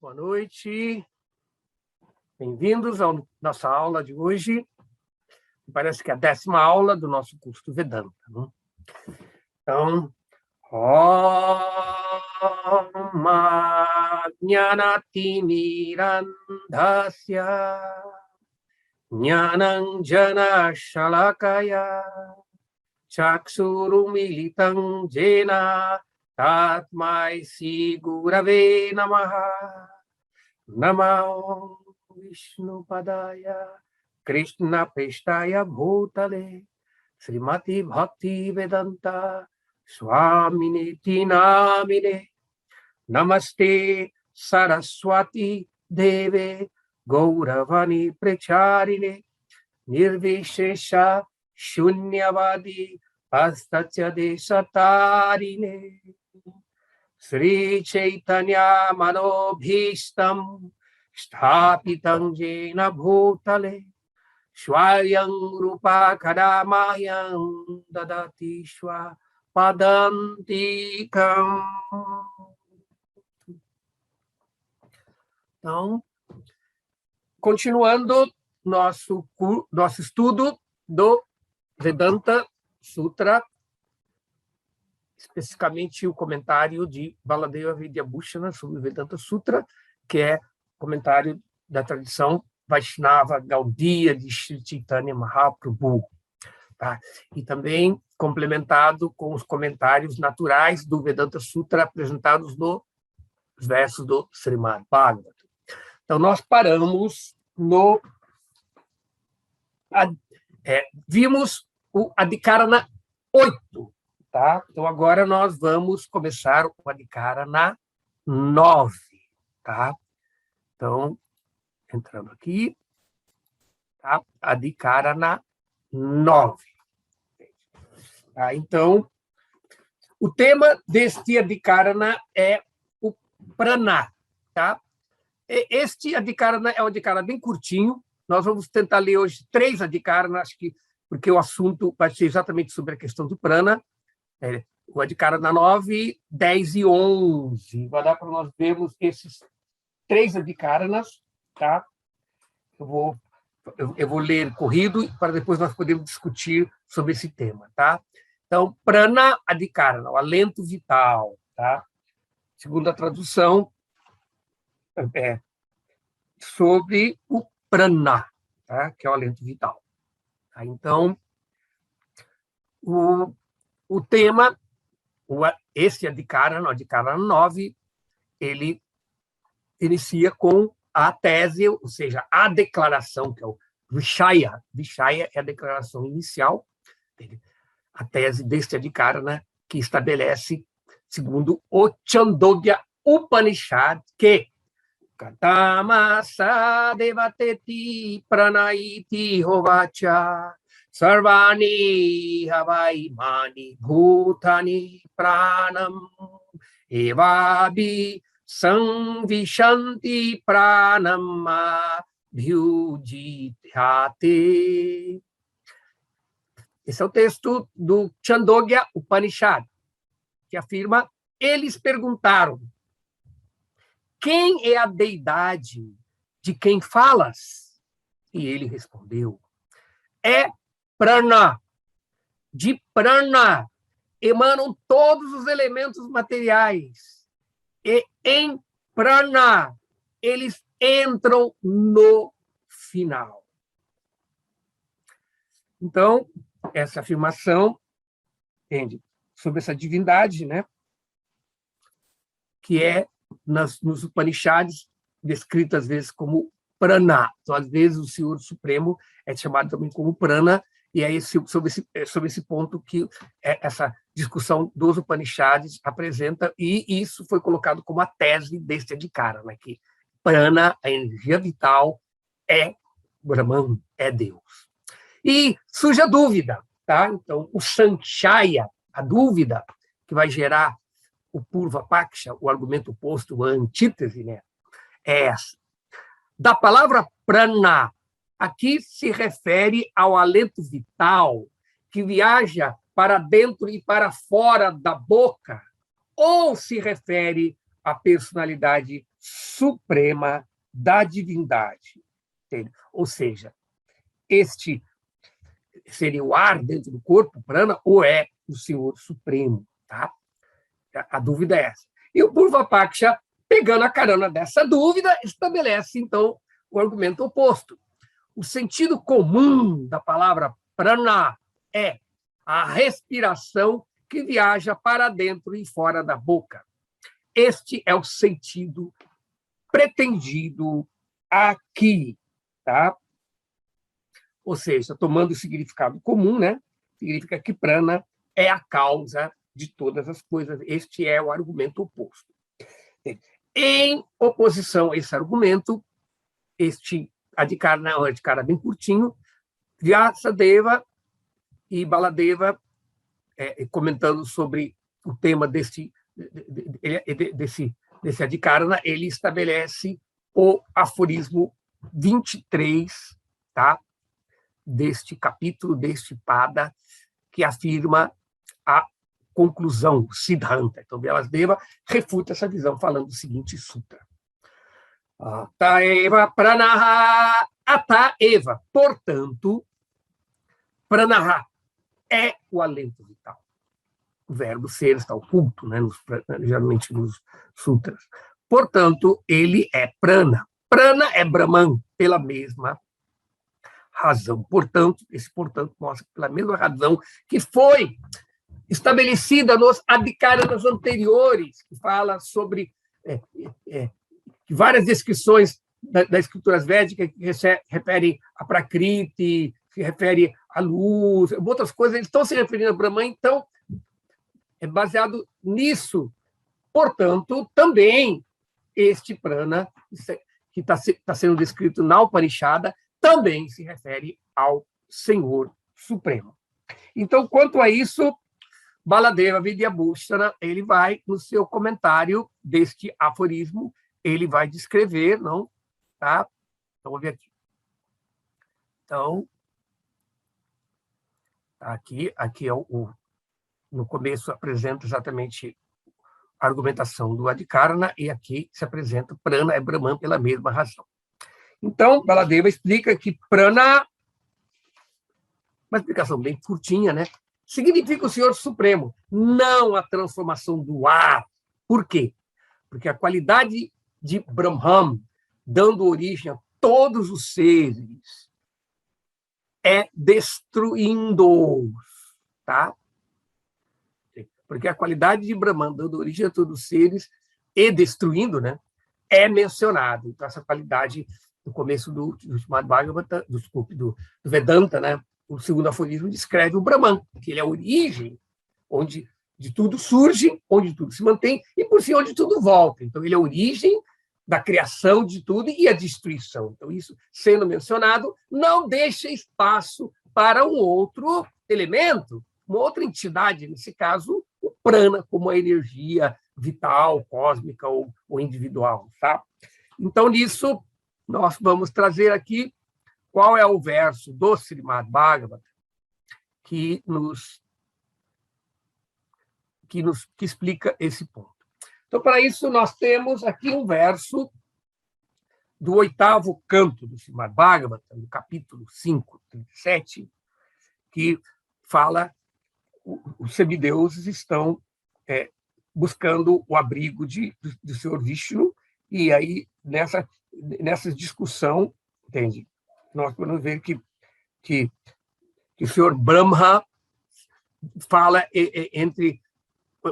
Boa noite. Bem-vindos à nossa aula de hoje. Parece que é a 10ª aula do nosso curso do Vedanta. Né? Então, Om Jnanatinirandhasya Jnananjana Shalakaya Chaksurumilitam Jena Tatmai Sri Gurave Namaha Namo Vishnu Padaya Krishna Prestaya Bhutale Srimati Bhakti Vedanta Swamini Namine Namaste Saraswati Deve Gauravani Precharine Nirvishesha Shunyavadi Astachya Desatarine Sri Chaitanya Manobhishtam Sthapitam Jena Bhutale Swayam Rupa Kadamayam Dadati Shwa Padantikam. Então, continuando nosso estudo do Vedanta Sutra, especificamente o comentário de Baladeva Vidyabhushana sobre o Vedanta Sutra, que é comentário da tradição Vaishnava Gaudiya de Sri Chaitanya Mahaprabhu. Tá? E também complementado com os comentários naturais do Vedanta Sutra apresentados nos versos do Srimad Bhagavatam. Então, nós paramos vimos o Adhikarana 8. Tá? Então, agora nós vamos começar o Adhikarana 9. Tá? Então, entrando aqui, tá? Adhikarana 9. Tá? Então, o tema deste Adhikarana é o prana. Tá? Este Adhikarana é um Adhikarana bem curtinho. Nós vamos tentar ler hoje 3 Adhikaranas, acho que porque o assunto vai ser exatamente sobre a questão do prana. O Adhikarana 9, 10 e 11. Vai dar para nós vermos esses 3 Adhikaranas. Tá? Eu vou ler corrido para depois nós podermos discutir sobre esse tema. Tá? Então, prana Adhikarana, o alento vital. Tá? Segundo a tradução, sobre o prana, tá? Que é o alento vital. Tá? Então, o tema, esse Adhikarana, o Adhikarana 9, ele inicia com a tese, ou seja, a declaração, que é o Vishaya. Vishaya é a declaração inicial, a tese deste Adhikarana, que estabelece, segundo o Chandogya Upanishad, que Katamasa devateti pranaiti hovacha sarvani havaimani bhutani pranam evabi sanvishanti pranam abhyujityate. Esse é o texto do Chandogya Upanishad, que afirma: eles perguntaram, quem é a deidade de quem falas? E ele respondeu, é prana. De prana emanam todos os elementos materiais. E em prana eles entram no final. Então, essa afirmação, entende, sobre essa divindade, né, que é nos Upanishads, descrito às vezes como prana. Então, às vezes, o Senhor Supremo é chamado também como prana, e é sobre esse ponto que essa discussão dos Upanishads apresenta, e isso foi colocado como a tese deste Adhikara, né, que prana, a energia vital, é Brahman, é Deus. E surge a dúvida, tá? Então, o Sanshaya, a dúvida que vai gerar o Purva Paksha, o argumento oposto, a antítese, né, é essa. Da palavra prana, aqui se refere ao alento vital que viaja para dentro e para fora da boca, ou se refere a personalidade suprema da divindade. Entende? Ou seja, este seria o ar dentro do corpo, prana, ou é o Senhor Supremo? Tá? A dúvida é essa. E o Purva-Paksha, pegando a carona dessa dúvida, estabelece, então, o argumento oposto. O sentido comum da palavra prana é a respiração que viaja para dentro e fora da boca. Este é o sentido pretendido aqui, tá? Ou seja, tomando o significado comum, né? Significa que prana é a causa de todas as coisas. Este é o argumento oposto. Em oposição a esse argumento, este Adhikara bem curtinho, Vyasadeva e Baladeva, comentando sobre o tema desse Adhikara, ele estabelece o aforismo 23, tá? Deste capítulo, deste pada, que afirma a conclusão, o Siddhanta. Então, Vyasadeva refuta essa visão falando do seguinte sutra. Ataeva pranaha ataeva. Portanto, pranaha é o alento vital. O verbo ser está oculto, né, geralmente nos sutras. Portanto, ele é prana. Prana é Brahman, pela mesma razão. Portanto, esse portanto mostra pela mesma razão que foi estabelecida nos Adhikaras anteriores, que fala sobre várias descrições das escrituras védicas que se referem a Prakriti, se refere à luz, outras coisas, eles estão se referindo a Brahman, então é baseado nisso. Portanto, também este prana, que está sendo descrito na Upanishada, também se refere ao Senhor Supremo. Então, quanto a isso, Baladeva Vidyabhushana, ele vai, no seu comentário deste aforismo, ele vai descrever, não? Tá? Então, vou ver aqui. Então, aqui é no começo apresenta exatamente a argumentação do Adhikarana, e aqui se apresenta prana é Brahman pela mesma razão. Então, Baladeva explica que prana, uma explicação bem curtinha, né? Significa o Senhor Supremo, não a transformação do ar. Por quê? Porque a qualidade de Brahman, dando origem a todos os seres, é destruindo-os, tá? Porque a qualidade de Brahman, dando origem a todos os seres e destruindo, né, é mencionado. Então, essa qualidade, no começo do Srimad Bhagavatam, do Vedanta, né, o segundo aforismo descreve o Brahman, que ele é a origem onde de tudo surge, onde tudo se mantém, e por fim, onde tudo volta. Então, ele é a origem da criação de tudo e a destruição. Então, isso sendo mencionado, não deixa espaço para um outro elemento, uma outra entidade, nesse caso, o prana, como a energia vital, cósmica ou individual. Tá? Então, nisso, nós vamos trazer aqui qual é o verso do Srimad Bhagavatam que explica esse ponto. Então, para isso, nós temos aqui um verso do 8º canto do Srimad Bhagavatam, no capítulo 5, 37, que fala os semideuses estão buscando o abrigo do Senhor Vishnu, e aí, nessa discussão, entende? Nós podemos ver que o Senhor Brahma fala, entre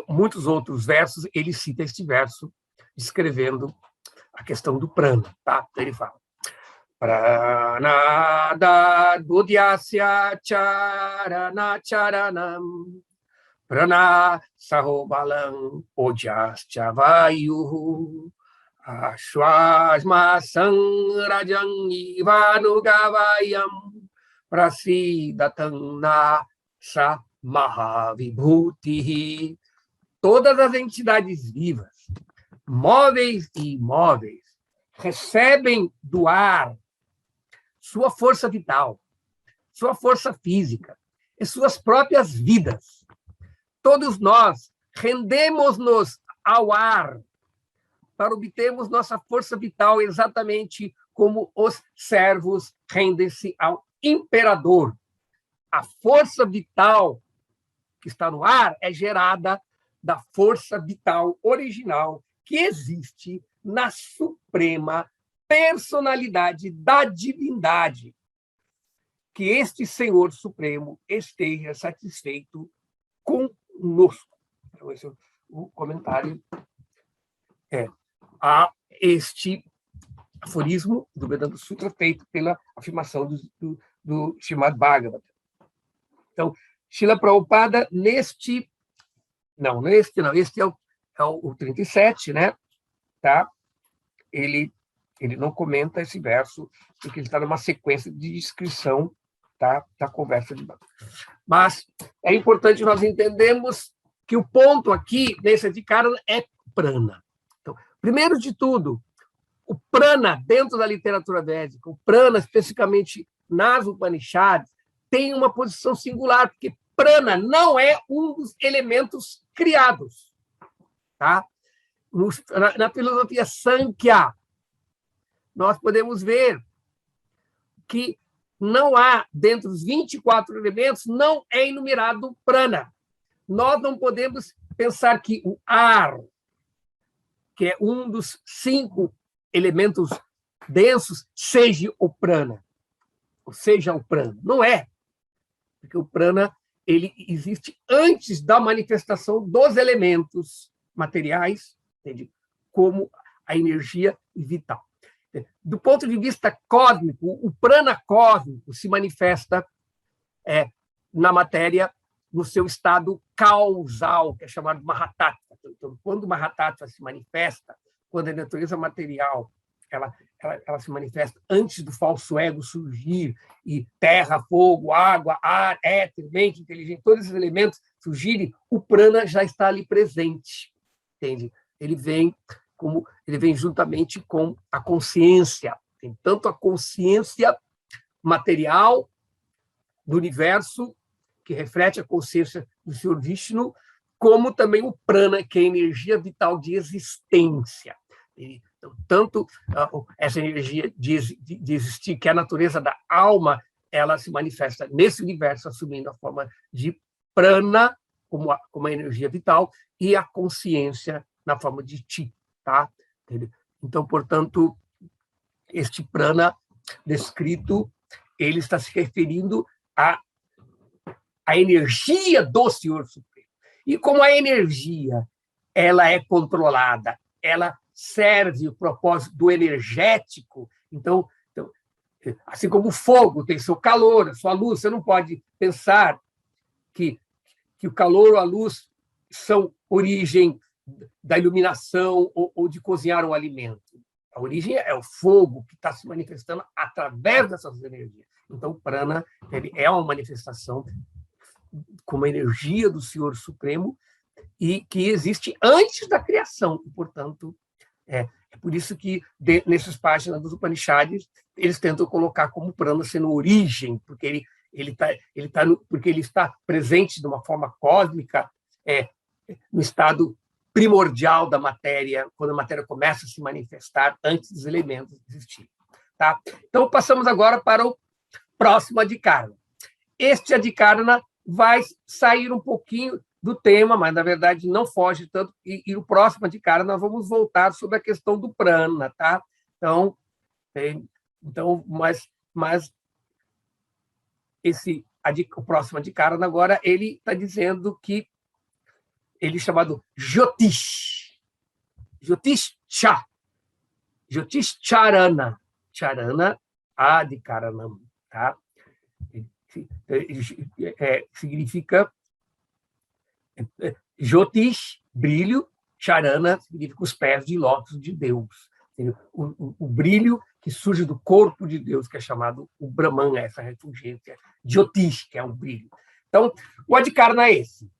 muitos outros versos, ele cita este verso, descrevendo a questão do prana. Tá? Ele fala: Pranada Budyasya Charana Charanam Prana Sahobalam Odyasya Vayuhu Ashwasma Sanrajan Ivanugavayam Prasidatanna Sa Mahavibhuti. Todas as entidades vivas, móveis e imóveis, recebem do ar sua força vital, sua força física e suas próprias vidas. Todos nós rendemos-nos ao ar para obtermos nossa força vital, exatamente como os servos rendem-se ao imperador. A força vital que está no ar é gerada da força vital original que existe na suprema personalidade da divindade. Que este Senhor Supremo esteja satisfeito conosco. Então, esse é o comentário a este aforismo do Vedanta Sutra, feito pela afirmação do Srimad Bhagavatam. Então, Srila Prabhupada, este é o 37, né? Tá? Ele não comenta esse verso, porque ele está numa sequência de descrição, tá, da conversa de Bhagavad. Mas é importante nós entendermos que o ponto aqui, nesse Adhikarana, é prana. Então, primeiro de tudo, o prana, dentro da literatura védica, o prana, especificamente nas Upanishads, tem uma posição singular, porque prana não é um dos elementos criados. Tá? Na filosofia Sankhya, nós podemos ver que não há, dentro dos 24 elementos, não é enumerado prana. Nós não podemos pensar que o ar, que é um dos 5 elementos densos, seja o prana. Ou seja, o prana. Não é. Porque o prana ele existe antes da manifestação dos elementos materiais, entende? Como a energia vital. Do ponto de vista cósmico, o prana cósmico se manifesta na matéria no seu estado causal, que é chamado Mahatattva. Então, quando o Mahatattva se manifesta, quando a natureza material ela se manifesta antes do falso ego surgir, e terra, fogo, água, ar, éter, mente, inteligência, todos esses elementos surgirem, o prana já está ali presente, entende? Ele vem juntamente com a consciência. Tem tanto a consciência material do universo, que reflete a consciência do Senhor Vishnu, como também o prana, que é a energia vital de existência. Então, tanto essa energia de existir, que é a natureza da alma, ela se manifesta nesse universo, assumindo a forma de prana, como a energia vital, e a consciência na forma de ti. Tá? Então, portanto, este prana descrito, ele está se referindo à energia do Senhor Supremo. E como a energia ela é controlada, ela serve o propósito do energético, então assim como o fogo tem seu calor, a sua luz, você não pode pensar que o calor ou a luz são origem da iluminação ou de cozinhar um alimento. A origem é o fogo que está se manifestando através dessas energias. Então, o prana ele é uma manifestação como a energia do Senhor Supremo e que existe antes da criação. E, portanto, é por isso que, nessas páginas dos Upanishads, eles tentam colocar como prana sendo origem, porque porque ele está presente de uma forma cósmica, no estado primordial da matéria, quando a matéria começa a se manifestar antes dos elementos existirem. Tá? Então, passamos agora para o próximo Adhikarana. Este Adhikarana vai sair um pouquinho do tema, mas, na verdade, não foge tanto. E o próximo Adhikarana, nós vamos voltar sobre a questão do prana. Tá? Mas o próximo Adhikarana agora, ele está dizendo que ele é chamado Jyotish. Jyotish Cha. Jyotish Charana. Charana Adhikaranam. Tá? Significa Jyotish, brilho, Charana significa os pés de lótus de Deus. O brilho que surge do corpo de Deus, que é chamado o Brahman, essa refulgência. Jyotish, que é o brilho. Então, o Adhikarana é esse.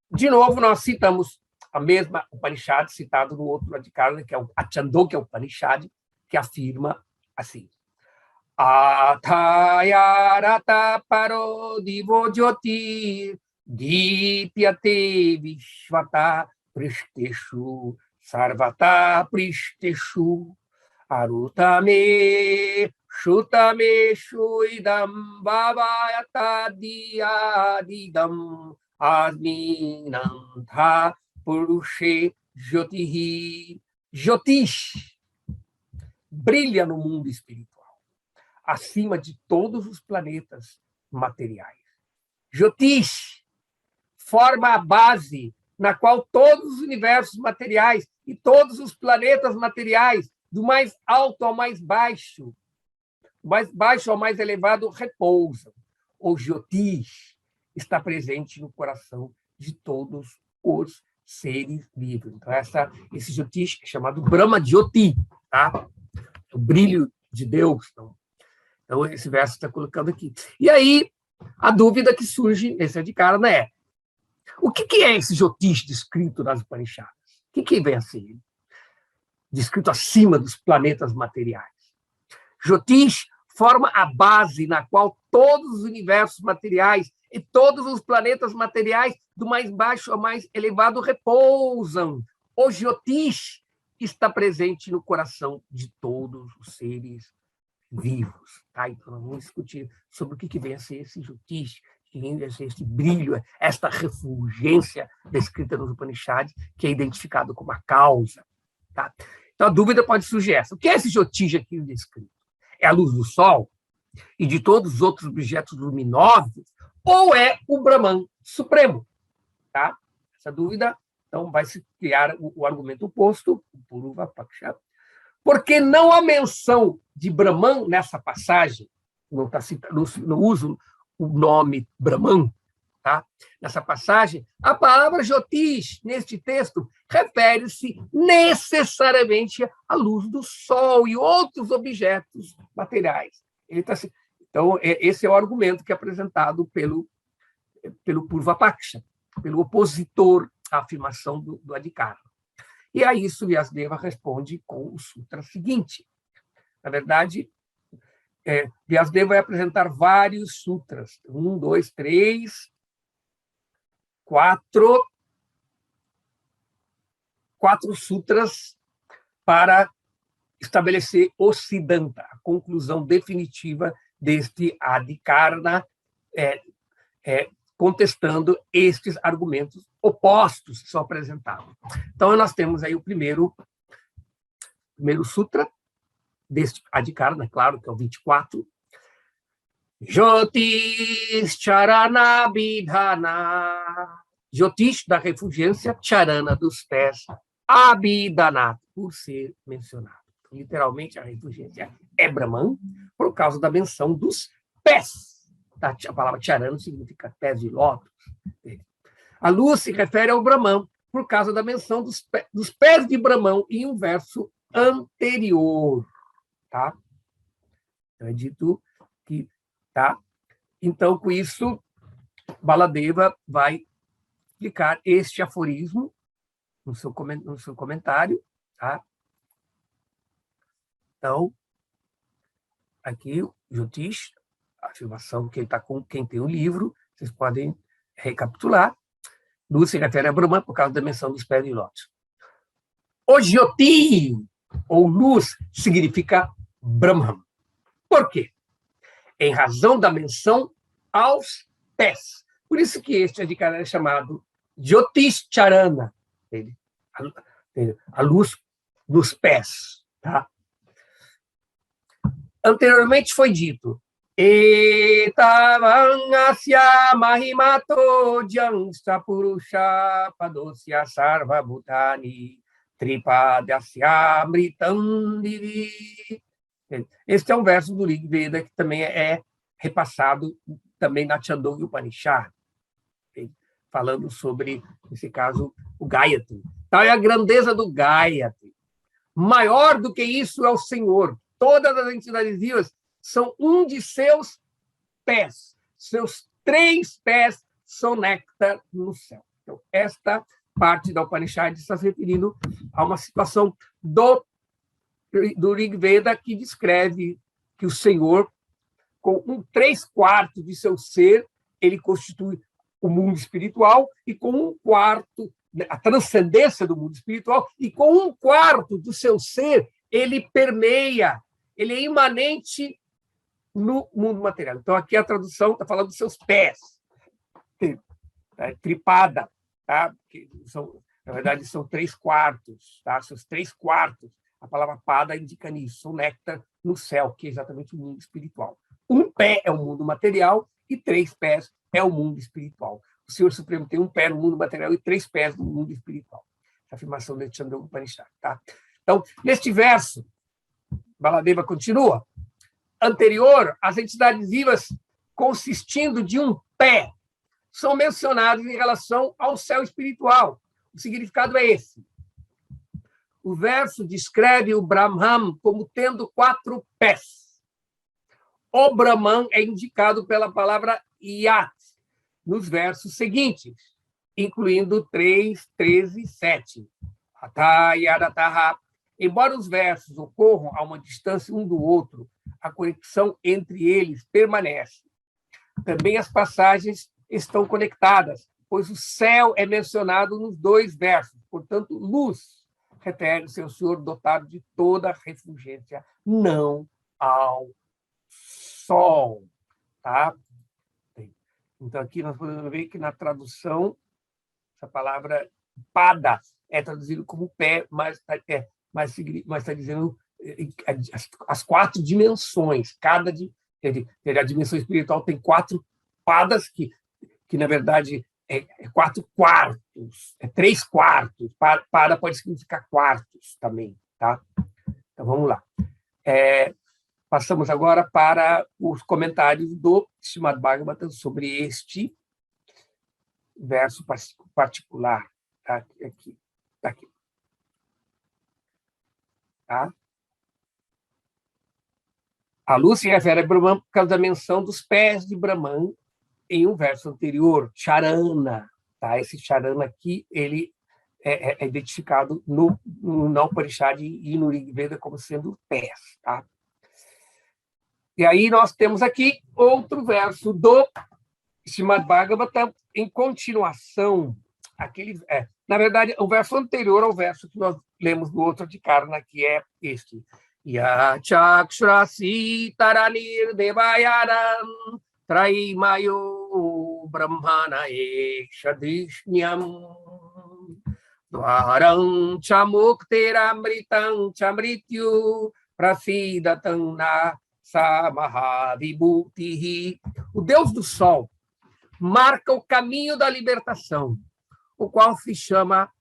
De novo, nós citamos a mesma Upanishad, citado no outro Adhikarana, que é o Chandogya Upanishad, que afirma assim: Athayarata paro divo jyoti dipyate vishvata prishteshu sarvata prishteshu arutame shutame shuidam bhavayata diyadidam asminantha purushe jyotihi. Jyotish brilha no mundo espiritual, acima de todos os planetas materiais. Jyotish forma a base na qual todos os universos materiais e todos os planetas materiais, do mais alto ao mais baixo ao mais elevado, repousam. O Jyotish está presente no coração de todos os seres vivos. Então, esse Jyotish é chamado Brahma Jyoti, tá? O brilho de Deus. Então, esse verso está colocando aqui. E aí, a dúvida que surge nesse Adhikara é: o que é esse Jyotish descrito nas Upanishads? O que vem a ser descrito acima dos planetas materiais? Jyotish forma a base na qual todos os universos materiais e todos os planetas materiais, do mais baixo ao mais elevado, repousam. O Jyotish está presente no coração de todos os seres vivos. Tá? Então, nós vamos discutir sobre o que vem a ser esse Jyotish, que vem a ser esse brilho, esta refulgência descrita nos Upanishads, que é identificado como a causa. Tá? Então, a dúvida pode surgir essa. O que é esse Jyotish aqui descrito? É a luz do Sol e de todos os outros objetos luminosos, ou é o Brahman Supremo? Tá? Essa dúvida, então, vai se criar o argumento oposto, o Purva Paksha, porque não há menção de Brahman nessa passagem, não uso o nome Brahman, tá? Nessa passagem, a palavra Jyotish, neste texto, refere-se necessariamente à luz do Sol e outros objetos materiais. Então, esse é o argumento que é apresentado pelo Purva Paksha, pelo opositor à afirmação do Adhikara. E a isso Vyasadeva responde com o sutra seguinte. Na verdade, Vyasadeva vai apresentar vários sutras. 1, 2, 3, 4 sutras para estabelecer o Siddhanta, a conclusão definitiva deste Adhikara, contestando estes argumentos opostos que são apresentados. Então, nós temos aí o primeiro sutra deste Adhikara, claro, que é o 24. Jyotish Charana Abhidhana. Jyotish, da refulgência, Charana, dos pés, Abhidhana, por ser mencionado. Literalmente, a refulgência é Brahman, por causa da menção dos pés. A palavra Charana significa pés de lótus. A luz se refere ao Brahman, por causa da menção dos pés de Brahman em um verso anterior. Tá? Então, é dito que... Tá? Então, com isso, Baladeva vai explicar este aforismo no seu comentário. Tá? Então, aqui, o Jyotish, a afirmação que ele está com quem tem o livro, vocês podem recapitular. Luz se refere a Brahman por causa da menção dos pés de lótus. O Jyoti, ou luz, significa Brahman. Por quê? Em razão da menção aos pés. Por isso que este Adhikara é chamado Jyotish Charana, a luz dos pés. Tá? Anteriormente foi dito: Etavam asya mahimato jansta purusha padosya sarva bhutani tripadasya amritam divi. Este é um verso do Rig Veda que também é repassado também na Chandogya Upanishad, falando sobre, nesse caso, o Gayatri. Tal é a grandeza do Gayatri. Maior do que isso é o Senhor. Todas as entidades vivas são um de seus pés. Seus 3 pés são néctar no céu. Então, esta parte da Upanishad está se referindo a uma situação do Rig Veda que descreve que o Senhor, com 3/4 de seu ser, ele constitui o mundo espiritual, e com 1/4 a transcendência do mundo espiritual, e com 1/4 do seu ser, ele permeia, ele é imanente no mundo material. Então, aqui a tradução está falando dos seus pés, tripada, tá? Que são, na verdade, são 3/4, tá? Seus 3/4, a palavra pada indica nisso, são néctar no céu, que é exatamente o mundo espiritual. 1 pé é o mundo material e 3 pés é o mundo espiritual. O Senhor Supremo tem 1 pé no mundo material e 3 pés no mundo espiritual. Essa afirmação de Chandogya Upanishad, tá? Então, neste verso, Baladeva continua. Anterior, as entidades vivas consistindo de 1 pé são mencionadas em relação ao céu espiritual. O significado é esse. O verso descreve o Brahman como tendo 4 pés. O Brahman é indicado pela palavra Yat nos versos seguintes, incluindo 3, 13 e 7. Embora os versos ocorram a uma distância um do outro, a conexão entre eles permanece. Também as passagens estão conectadas, pois o céu é mencionado nos 2 versos. Portanto, luz refere-se ao Senhor dotado de toda a refulgência, não ao sol. Tá? Então, aqui nós podemos ver que na tradução, essa palavra pada é traduzida como pé, mas está dizendo as 4 dimensões. A dimensão espiritual tem 4 padas, que na verdade é 4/4, é 3/4. Pada pode significar quartos também. Tá? Então, vamos lá. Passamos agora para os comentários do Srimad Bhagavatam sobre este verso particular. Tá? Aqui. Tá? A luz se refere a Brahman por causa da menção dos pés de Brahman em um verso anterior, Charana. Tá? Esse Charana aqui, ele é identificado no Upanishad e no Rig Veda como sendo pés. Tá? E aí nós temos aqui outro verso do Srimad Bhagavatam em continuação. Na verdade, o verso anterior ao verso que nós lemos do outro Adhikarana, que é este. Yachakshurasi taranir devayaram traimayo brahmana ekshadishnyam dvaram chamukteramritam chamrityu prasidatam na Samahadibhutihi. O Deus do Sol marca o caminho da libertação, o qual se chama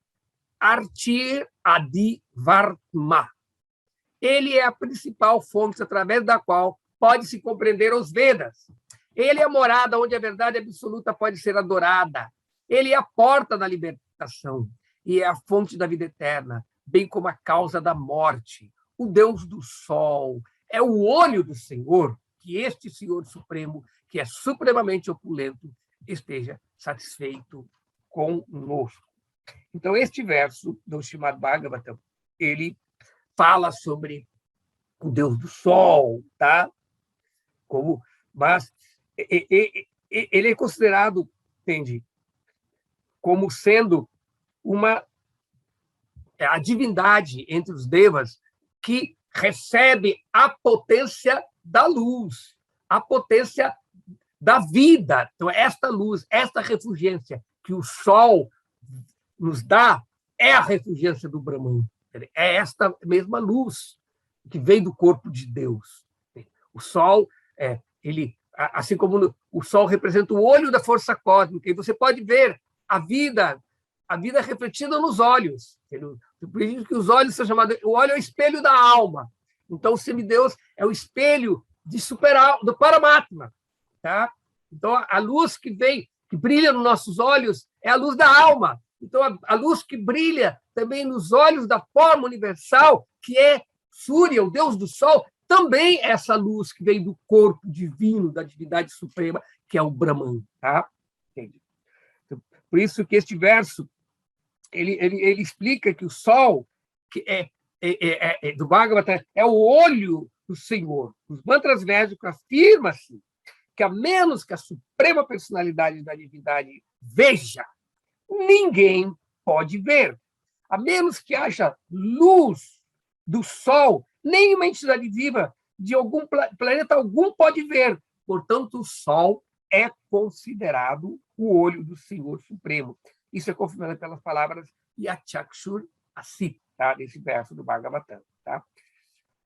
Artir Adi Vartma. Ele é a principal fonte através da qual pode-se compreender os Vedas. Ele é a morada onde a verdade absoluta pode ser adorada. Ele é a porta da libertação e é a fonte da vida eterna, bem como a causa da morte. O Deus do Sol é o olho do Senhor, que este Senhor Supremo, que é supremamente opulento, esteja satisfeito conosco. Então, este verso do Srimad Bhagavatam, ele fala sobre o Deus do Sol, tá? Mas ele é considerado, entende, como sendo a divindade entre os devas que recebe a potência da luz, a potência da vida. Então, esta luz, esta refulgência que o Sol nos dá, é a refulgência do Brahman. É esta mesma luz que vem do corpo de Deus. O Sol, assim como o Sol representa o olho da força cósmica, e você pode ver a vida refletida nos olhos. Por isso que os olhos são chamados... O olho é o espelho da alma. Então, o semideus é o espelho do Paramatma. Tá? Então, a luz que brilha nos nossos olhos, é a luz da alma. Então, a luz que brilha também nos olhos da forma universal, que é Surya, o Deus do Sol, também é essa luz que vem do corpo divino, da divindade suprema, que é o Brahman. Tá? Entendi. Por isso que este verso ele explica que o Sol, que do Bhagavatam, é o olho do Senhor. Os mantras védicos afirmam-se que, a menos que a suprema personalidade da divindade veja, ninguém pode ver. A menos que haja luz do Sol, nenhuma entidade viva de algum planeta algum pode ver. Portanto, o Sol é considerado o olho do Senhor Supremo. Isso é confirmado pelas palavras Yachakshur Asit, tá? Nesse verso do Bhagavatam. Tá?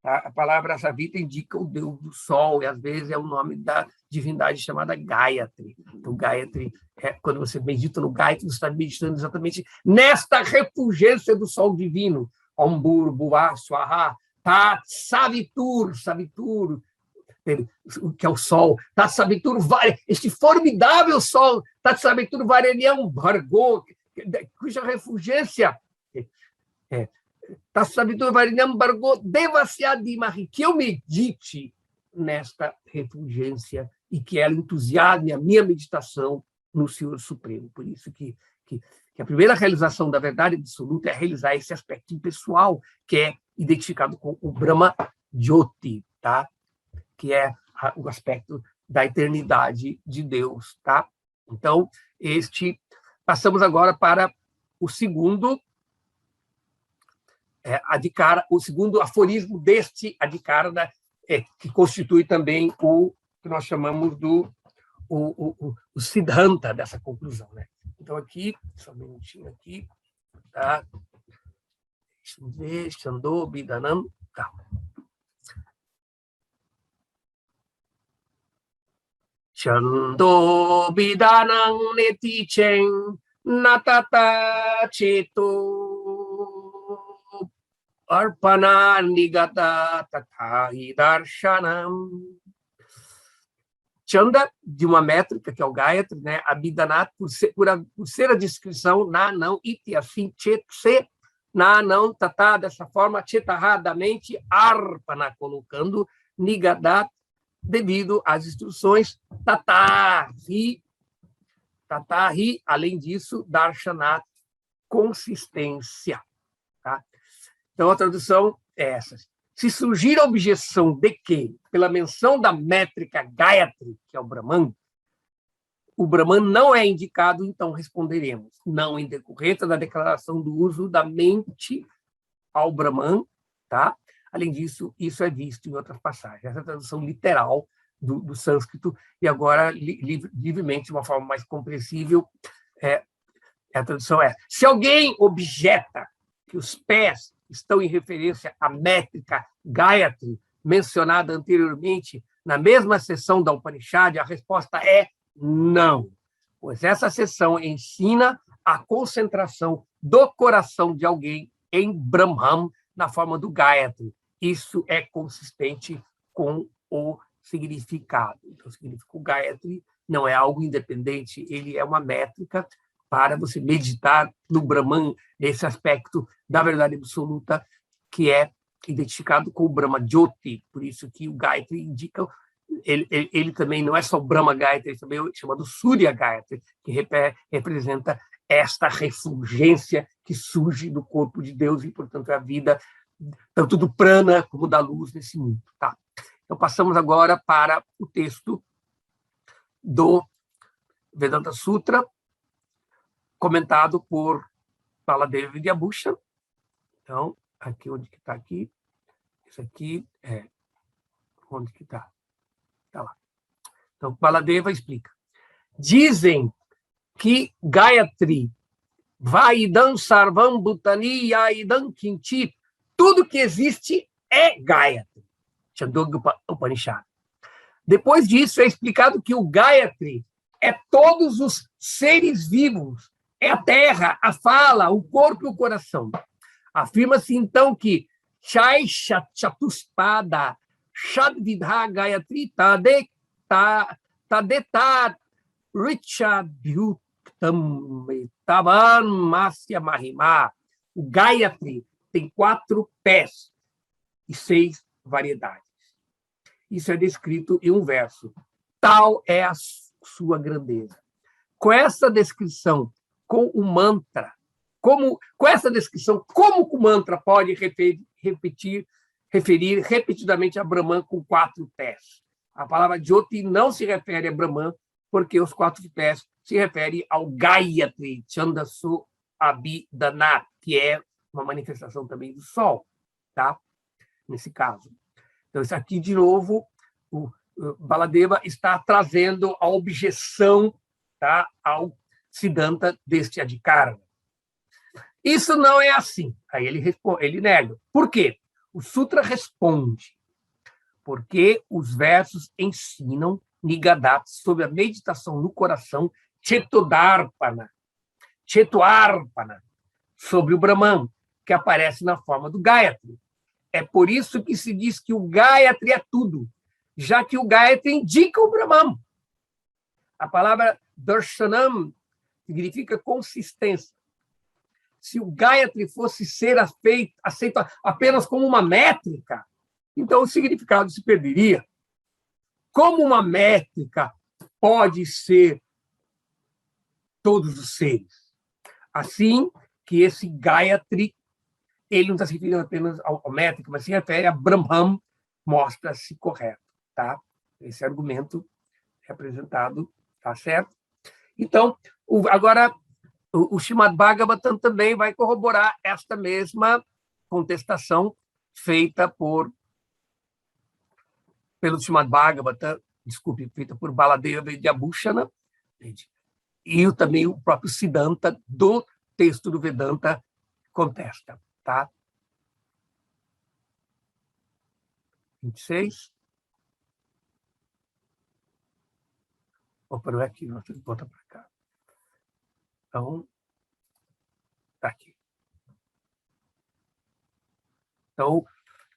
A palavra Savita indica o deus do sol, e às vezes é o nome da divindade chamada Gayatri. Então, Gayatri, quando você medita no Gayatri, você está meditando exatamente nesta refulgência do sol divino. Ombur, Bhuva, Swaha, Tat Savitur, que é o sol, Tat Savitur, este formidável sol, Tat Savitur Varenyam Bhargo, cuja refulgência que eu medite nesta refulgência e que ela entusiasme a minha meditação no Senhor Supremo. Por isso que a primeira realização da verdade absoluta é realizar esse aspecto impessoal, que é identificado com o Brahma Jyoti, tá? Que é o aspecto da eternidade de Deus. Tá? Então, passamos agora para o segundo Adhikara, o segundo aforismo deste Adhikara, que constitui também o que nós chamamos do o Siddhanta dessa conclusão. Né? Então, aqui, só um minutinho aqui, tá? Deixa eu ver, Chandô, Bidanam, tá. Chandô, Bidanam, Netichen, Natata, Cheto, Arpana Nigata Tathahi Darshanam. Chanda, de uma métrica, que é o Gayatri, né? Abhidanat, por ser a descrição, na, não, iti, assim, chet, se, na, não, tatá, dessa forma, chetaha, da mente, arpana, colocando, nigadat, devido às instruções, tathahi, além disso, darshanat, consistência. Tá? Então, a tradução é essa. Se surgir a objeção de que, pela menção da métrica Gayatri, que é o Brahman não é indicado, então responderemos, não em decorrência da declaração do uso da mente ao Brahman. Tá? Além disso, isso é visto em outras passagens. Essa é a tradução literal do sânscrito, e agora, livremente, de uma forma mais compreensível, a tradução é: se alguém objeta que os pés estão em referência à métrica Gayatri, mencionada anteriormente na mesma seção da Upanishad, a resposta é não, pois essa seção ensina a concentração do coração de alguém em Brahman na forma do Gayatri. Isso é consistente com o significado. Então, significa o Gayatri não é algo independente, ele é uma métrica para você meditar no Brahman, nesse aspecto da verdade absoluta, que é identificado com o Brahma Jyoti. Por isso que o Gayatri indica, ele também não é só o Brahma Gayatri, ele também é chamado Surya Gayatri, que representa esta refulgência que surge do corpo de Deus e, portanto, é a vida tanto do prana como da luz nesse mundo. Tá? Então, passamos agora para o texto do Vedanta Sutra, comentado por Baladev Vidyabhushan. Então, aqui, onde que está aqui? Isso aqui é... Onde que está? Está lá. Então, Baladeva explica. Dizem que Gayatri, Vaidam Sarvam Bhutani Yaidam Kinchit, tudo que existe é Gayatri. Chandogya Upanishad. Depois disso, é explicado que o Gayatri é todos os seres vivos, é a terra, a fala, o corpo e o coração. Afirma-se, então, que Shai Chatuspada Shadvidha Gayatri Tadetat Richa Bhyuktam Tavan Masya Mahima. O Gayatri tem 4 pés e 6 variedades. Isso é descrito em um verso. Tal é a sua grandeza. Com essa descrição, com o mantra, como o mantra pode referir repetidamente a Brahman com 4 pés? A palavra Jyoti não se refere a Brahman, porque os 4 pés se referem ao Gayatri, Chandasu Abhidanat, que é uma manifestação também do Sol, tá? Nesse caso. Então, isso aqui, de novo, o Baladeva está trazendo a objeção, tá, ao Siddhanta deste Adhikara. Isso não é assim. Aí ele nega. Por quê? O Sutra responde. Porque os versos ensinam Nigadat sobre a meditação no coração, Chetodarpana, sobre o Brahman, que aparece na forma do Gayatri. É por isso que se diz que o Gayatri é tudo, já que o Gayatri indica o Brahman. A palavra darshanam significa consistência. Se o Gayatri fosse ser aceito apenas como uma métrica, então o significado se perderia. Como uma métrica pode ser todos os seres? Assim que esse Gayatri, ele não está se referindo apenas ao métrica, mas se refere a Brahman, mostra-se correto. Tá? Esse argumento é apresentado, tá certo? Então, agora, o Srimad Bhagavatam também vai corroborar esta mesma contestação feita pelo Srimad Bhagavatam, feita por Baladeva Vidyabhushana, e também o próprio Siddhanta do texto do Vedanta contesta. Tá? 26. Opa, não é aqui, nós temos que botar para cá. Então, está aqui. Então,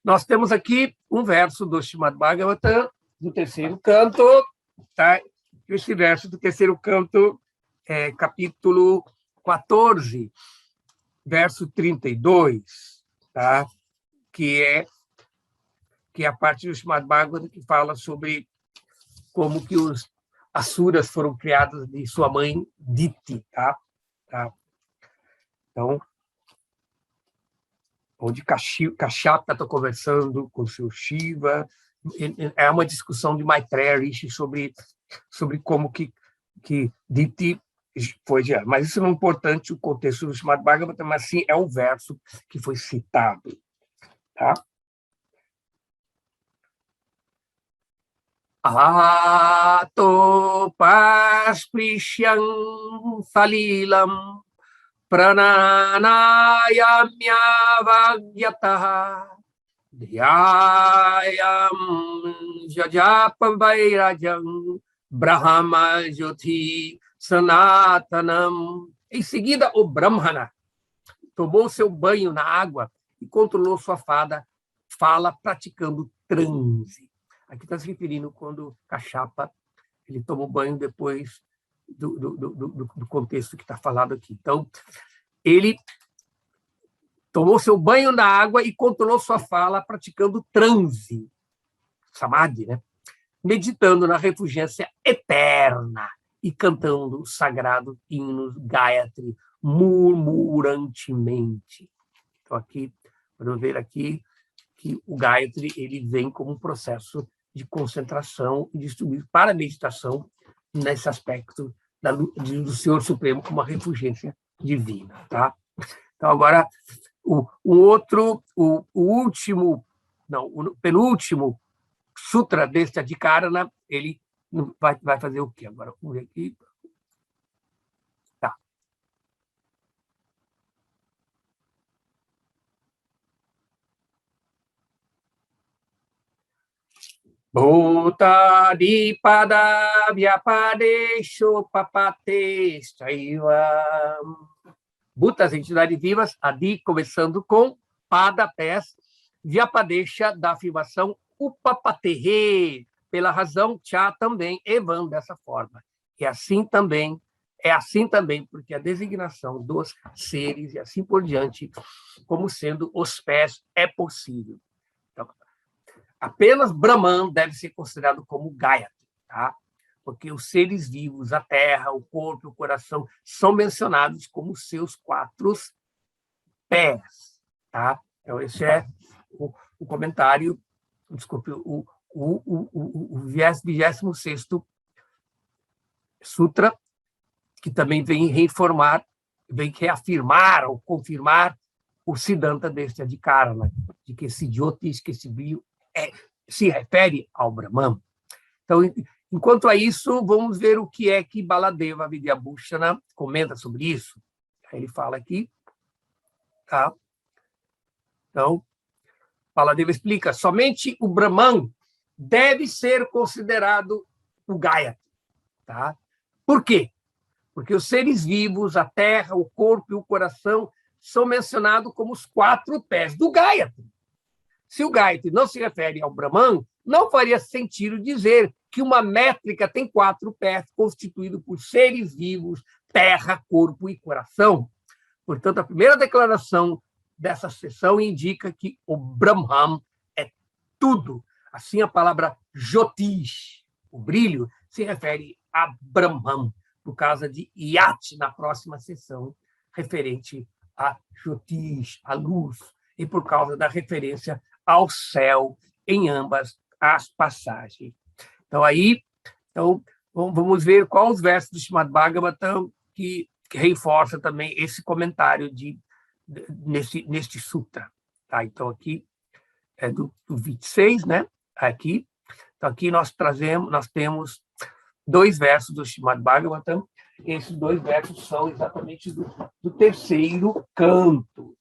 nós temos aqui um verso do Srimad Bhagavatam, do terceiro canto, tá? Esse verso do terceiro canto é capítulo 14, verso 32, tá? Que é a parte do Srimad Bhagavatam que fala sobre como que os asuras foram criados de sua mãe Diti, tá? Então, onde Kashyapa está conversando com seu Shiva, é uma discussão de Maitreya Rishi sobre como que Diti foi gerado. Mas isso não é importante o contexto do Srimad Bhagavatam, mas sim é o verso que foi citado. Tá? Ato pasprishyam salilam prananayamyavagyataha dhyayam jajapavairajam brahma jyoti sanatanam. Em seguida, o Brahmana tomou seu banho na água e controlou sua fala praticando transe. Aqui está se referindo quando Kashyapa ele tomou banho depois do contexto que está falado aqui. Então, ele tomou seu banho na água e controlou sua fala praticando transe, samadhi, né? Meditando na refulgência eterna e cantando o sagrado hino Gayatri murmurantemente. Então, aqui, podemos ver aqui que o Gayatri ele vem como um processo de concentração e de estudo para a meditação nesse aspecto do Senhor Supremo como uma refulgência divina. Tá? Então, agora, o penúltimo sutra deste Adhikarana, ele vai fazer o quê? Agora, vamos ver aqui. Tá. Bhutadipada vyapadesho papates chaiva. Bhutas, entidades vivas, adi, começando com pada, pés, vyapadesha, da afirmação, upapaterre, pela razão, cha também, evan, dessa forma. É assim também, porque a designação dos seres e assim por diante, como sendo os pés, é possível. Então, apenas Brahman deve ser considerado como Gayatri, tá? Porque os seres vivos, a terra, o corpo, o coração, são mencionados como seus 4 pés. Tá? Então, esse é o comentário, desculpe, o 26º Sutra, que também vem reformar vem reafirmar ou confirmar o Siddhanta deste Adhikarana, de que esse Jyotish, que esse brilho se refere ao Brahman. Então, enquanto a isso, vamos ver o que é que Baladeva Vidyabhushana comenta sobre isso. Ele fala aqui, tá? Então, Baladeva explica, somente o Brahman deve ser considerado o Gayatri, tá? Por quê? Porque os seres vivos, a terra, o corpo e o coração são mencionados como os 4 pés do Gayatri. Se o Gayatri não se refere ao Brahman, não faria sentido dizer que uma métrica tem 4 pés, constituído por seres vivos, terra, corpo e coração. Portanto, a primeira declaração dessa seção indica que o Brahman é tudo. Assim, a palavra Jyotish, o brilho, se refere a Brahman, por causa de Yat, na próxima sessão, referente a Jyotish, a luz, e por causa da referência ao céu em ambas as passagens. Então, vamos ver quais os versos do Srimad Bhagavatam que reforça também esse comentário neste sutra. Tá? Então, aqui é do 26, né? Aqui. Então, aqui nós temos 2 versos do Srimad Bhagavatam. Esses 2 versos são exatamente do terceiro canto.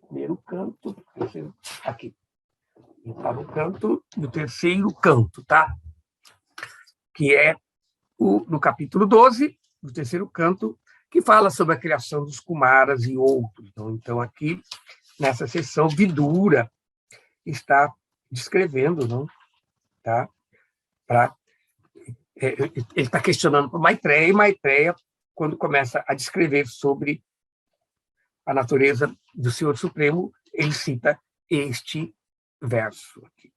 Primeiro canto, terceiro, aqui. Está no canto do terceiro canto, tá? Que é no capítulo 12, do terceiro canto, que fala sobre a criação dos Kumaras e outros. Então, aqui, nessa seção, Vidura está descrevendo, não? Tá? Ele está questionando para Maitreya, e Maitreya, quando começa a descrever sobre a natureza do Senhor Supremo, ele cita este verso aqui.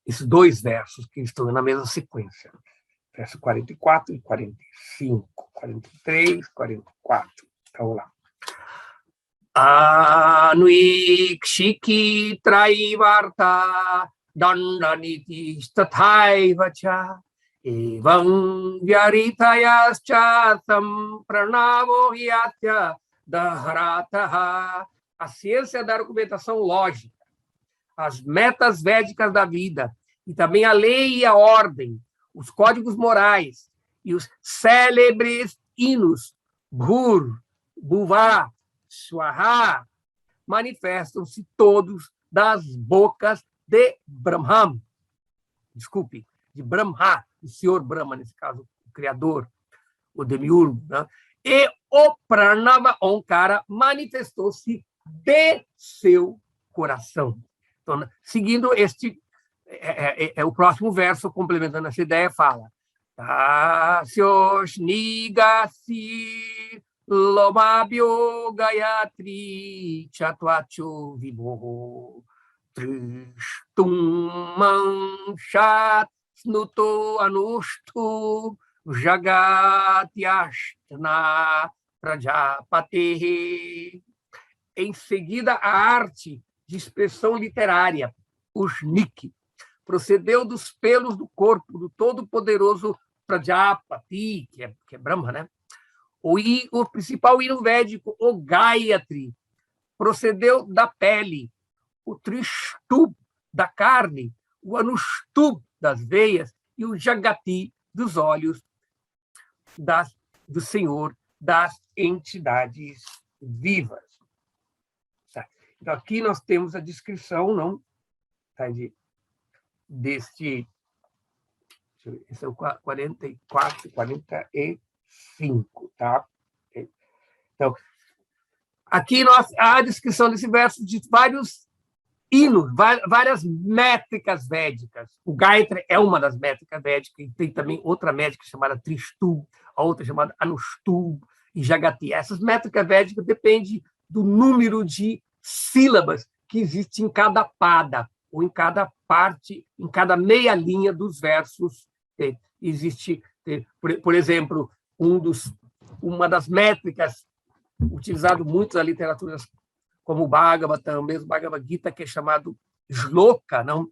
Esses 2 versos que estão na mesma sequência. Verso 44 e 45, 43, 44. Então, lá. Anuikshiki traivarta dandaniti stathaiva cha evam vyaritayascha pranavo hyatya dahrataha. A ciência da argumentação lógica, as metas védicas da vida, e também a lei e a ordem, os códigos morais e os célebres hinos Bhur, Bhuva, Swaha, manifestam-se todos das bocas de Brahman. Desculpe, de Brahma, o Senhor Brahma, nesse caso, o Criador, o Demiurgo. Né? E o Pranava Onkara manifestou-se de seu coração. Então, seguindo este, o próximo verso, complementando essa ideia, fala Tasyosh Nigasi Lomabhyo Gayatri Chatvacho Vibho Trishtum Manshat Snuto Anushtu Jagatyashtana Prajapati. Em seguida, a arte de expressão literária, o Shnik, procedeu dos pelos do corpo do todo-poderoso Prajapati, que é Brahma, né? O principal hino védico, o Gayatri, procedeu da pele, o Trishtub, da carne, o Anushtub, das veias, e o Jagati, dos olhos do Senhor, das entidades vivas. Tá. Então, aqui nós temos a descrição, não? Tá, deste... Esse é o 44, 45, tá? Então, aqui há a descrição desse verso de vários hinos, várias métricas védicas. O Gayatri é uma das métricas védicas, e tem também outra métrica chamada Tristub, a outra chamada Anustub e Jagati. Essas métricas védicas dependem do número de sílabas que existe em cada pada, ou em cada parte, em cada meia linha dos versos. Existe, por exemplo, uma das métricas utilizado muito nas literaturas como o Bhagavatam, mesmo Bhagavad Gita, que é chamado Shloka, não?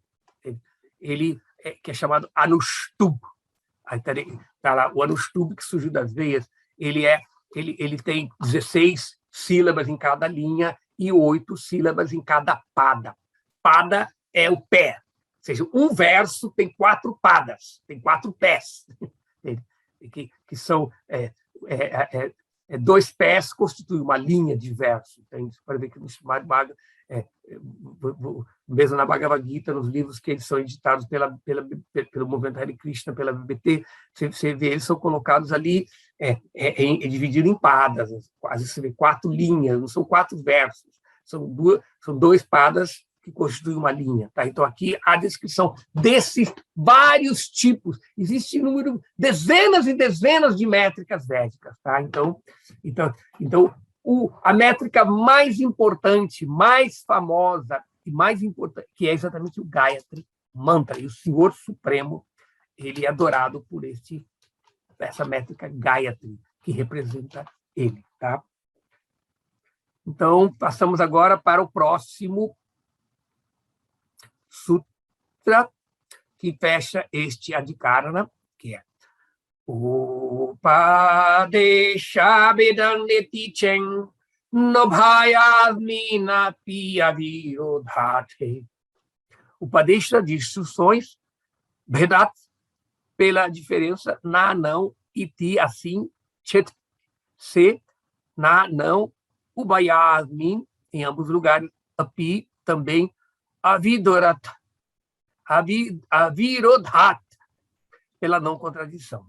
Ele que é chamado Anustub. Aí tá lá, o Anustub, que surgiu das veias, ele tem 16 sílabas em cada linha e 8 sílabas em cada pada. Pada é o pé. Ou seja, um verso tem 4 padas, tem 4 pés, que são 2 pés constituem uma linha de verso. Então, você pode ver que no Srimad Bhagavatam, mesmo na Bhagavad Gita, nos livros que eles são editados pelo movimento Hare Krishna, pela BBT, você vê, eles são colocados ali, dividido em padas, quase você vê 4 linhas, não são 4 versos, são 2 padas que constituem uma linha. Tá? Então, aqui a descrição desses vários tipos. Existem dezenas e dezenas de métricas védicas. Tá? Então a métrica mais importante, mais famosa e mais importante, que é exatamente o Gayatri Mantra. E o Senhor Supremo, ele é adorado por essa métrica Gayatri, que representa ele. Tá? Então, passamos agora para o próximo sutra, que fecha este Adhikarana, que é Upadesha Vedanneti Chen Nobhayasmi Napi Avirodhate. Upadesha de instruções, Vedat, pela diferença na, não, iti, assim, chet, se, na, não, Ubayasmin, em ambos lugares, api, também, avirodhat, pela não contradição.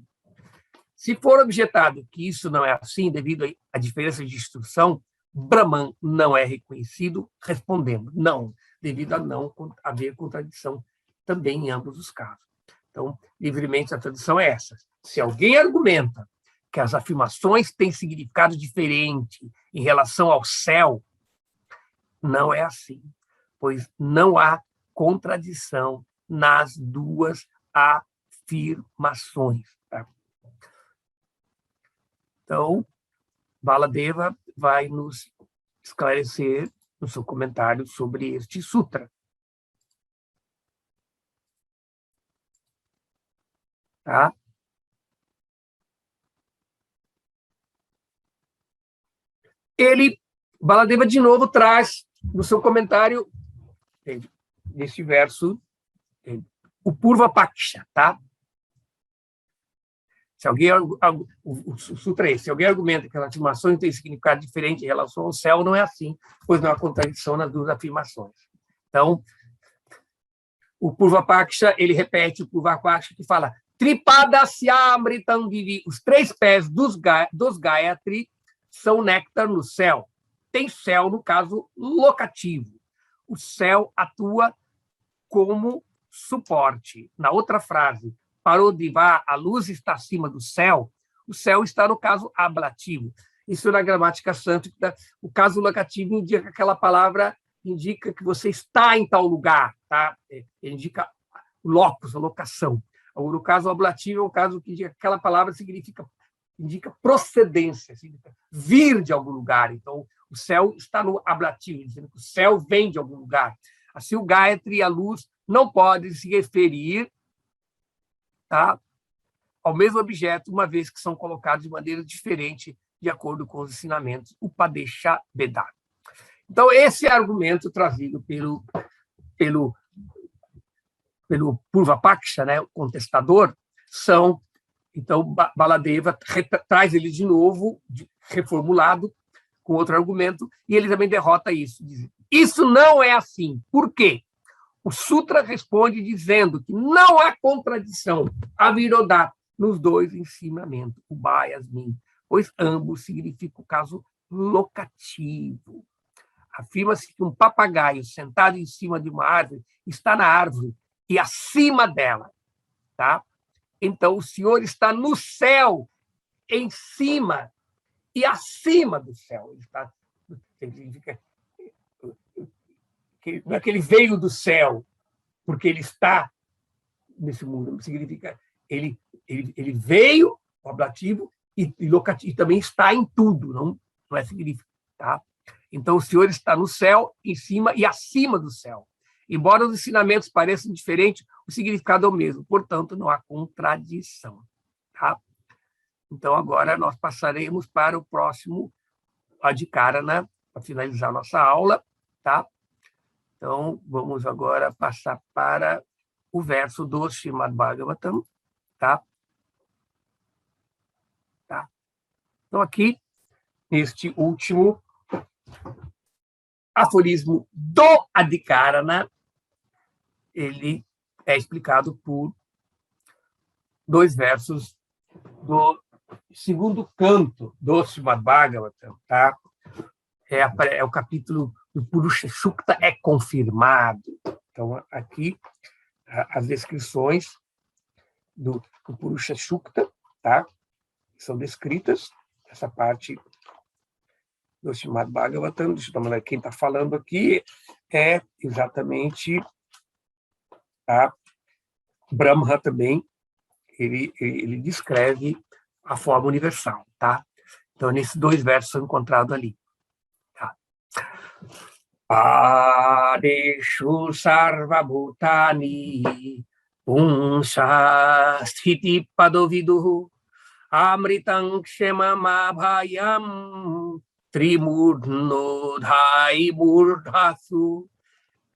Se for objetado que isso não é assim, devido à diferença de instrução, Brahman não é reconhecido, respondemos não, devido a não haver contradição também em ambos os casos. Então, livremente, a tradução é essa. Se alguém argumenta que as afirmações têm significado diferente em relação ao céu, não é assim, pois não há contradição nas duas afirmações. Tá? Então, Baladeva vai nos esclarecer no seu comentário sobre este sutra. Tá? Baladeva, de novo, traz no seu comentário, nesse verso, o Purva Paksha, tá? Se alguém, o sutra é esse, se alguém argumenta que as afirmações têm significado diferente em relação ao céu, não é assim, pois não há contradição nas duas afirmações. Então, o Purva Paksha, ele repete o Purva Paksha que fala Tripadasya Amritam Vivi, os 3 pés dos Gayatri são néctar no céu. Tem céu, no caso, locativo. O céu atua como suporte. Na outra frase, Parodivá, a luz está acima do céu, o céu está no caso ablativo. Isso na gramática sânscrita, o caso locativo indica que aquela palavra indica que você está em tal lugar, tá? Indica o locus, a locação. No caso ablativo, é o caso que indica que aquela palavra indica procedência, significa vir de algum lugar. Então, o céu está no ablativo, dizendo que o céu vem de algum lugar. Assim, o Gayatri e a luz não podem se referir, tá, ao mesmo objeto, uma vez que são colocados de maneira diferente, de acordo com os ensinamentos Upadesha Vedanta. Então, esse é o argumento trazido pelo Purva Paksha, né, o contestador, então, Baladeva traz ele de novo, reformulado, com outro argumento, e ele também derrota isso. Diz, isso não é assim. Por quê? O Sutra responde dizendo que não há contradição, avirodhata, nos 2 ensinamentos, o Bayasmin, pois ambos significam o caso locativo. Afirma-se que um papagaio sentado em cima de uma árvore está na árvore e acima dela. Tá? Então, o Senhor está no céu, em cima e acima do céu. Ele está, significa, não é que ele veio do céu, porque ele está nesse mundo. Significa ele veio, o ablativo, e também está em tudo, não é significa. Tá? Então, o Senhor está no céu, em cima e acima do céu. Embora os ensinamentos pareçam diferentes, o significado é o mesmo. Portanto, não há contradição. Tá? Então, agora nós passaremos para o próximo Adhikarana para finalizar nossa aula, tá? Então, vamos agora passar para o verso do Srimad Bhagavatam, tá? Tá. Então, aqui, neste último aforismo do Adhikarana, ele é explicado por 2 versos do segundo canto do Srimad Bhagavatam, tá? É o capítulo do Purusha Sukta é confirmado. Então, aqui, as descrições do Purusha Sukta, tá? São descritas, essa parte do Srimad Bhagavatam. Deixa eu dar uma olhada, quem está falando aqui é exatamente a Brahma também. Ele descreve a forma universal, tá? Então, nesses 2 versos são encontrados ali. Tá? Adeshu sarva bhutani punsha sthiti padoviduhu amritam kshamamabhayam trimurdnodhai murdhasu.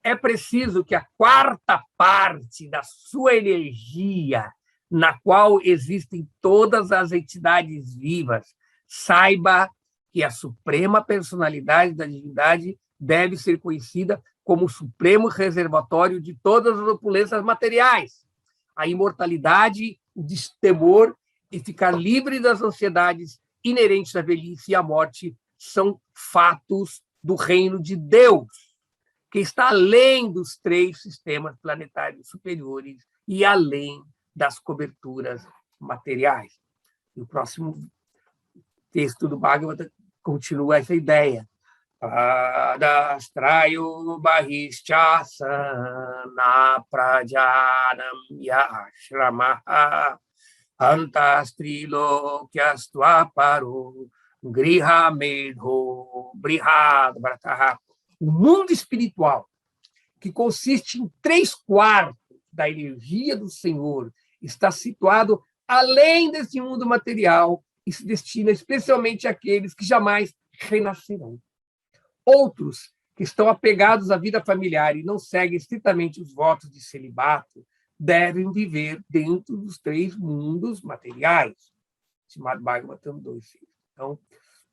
É preciso que a 4ª parte da sua energia, na qual existem todas as entidades vivas, saiba que a suprema personalidade da divindade deve ser conhecida como o supremo reservatório de todas as opulências materiais, a imortalidade, o destemor e ficar livre das ansiedades inerentes à velhice e à morte são fatos do reino de Deus, que está além dos 3 sistemas planetários superiores e além das coberturas materiais. E o próximo texto do Bhagavata continua essa ideia. Padastrayo bahischasana prajanam yashramaha antastrilokyastuaparo griha medho brihad vrataha. O mundo espiritual, que consiste em 3/4 da energia do Senhor, está situado além desse mundo material e se destina especialmente àqueles que jamais renascerão. Outros, que estão apegados à vida familiar e não seguem estritamente os votos de celibato, devem viver dentro dos 3 mundos materiais. Srimad Bhagavatam 2:6. Então,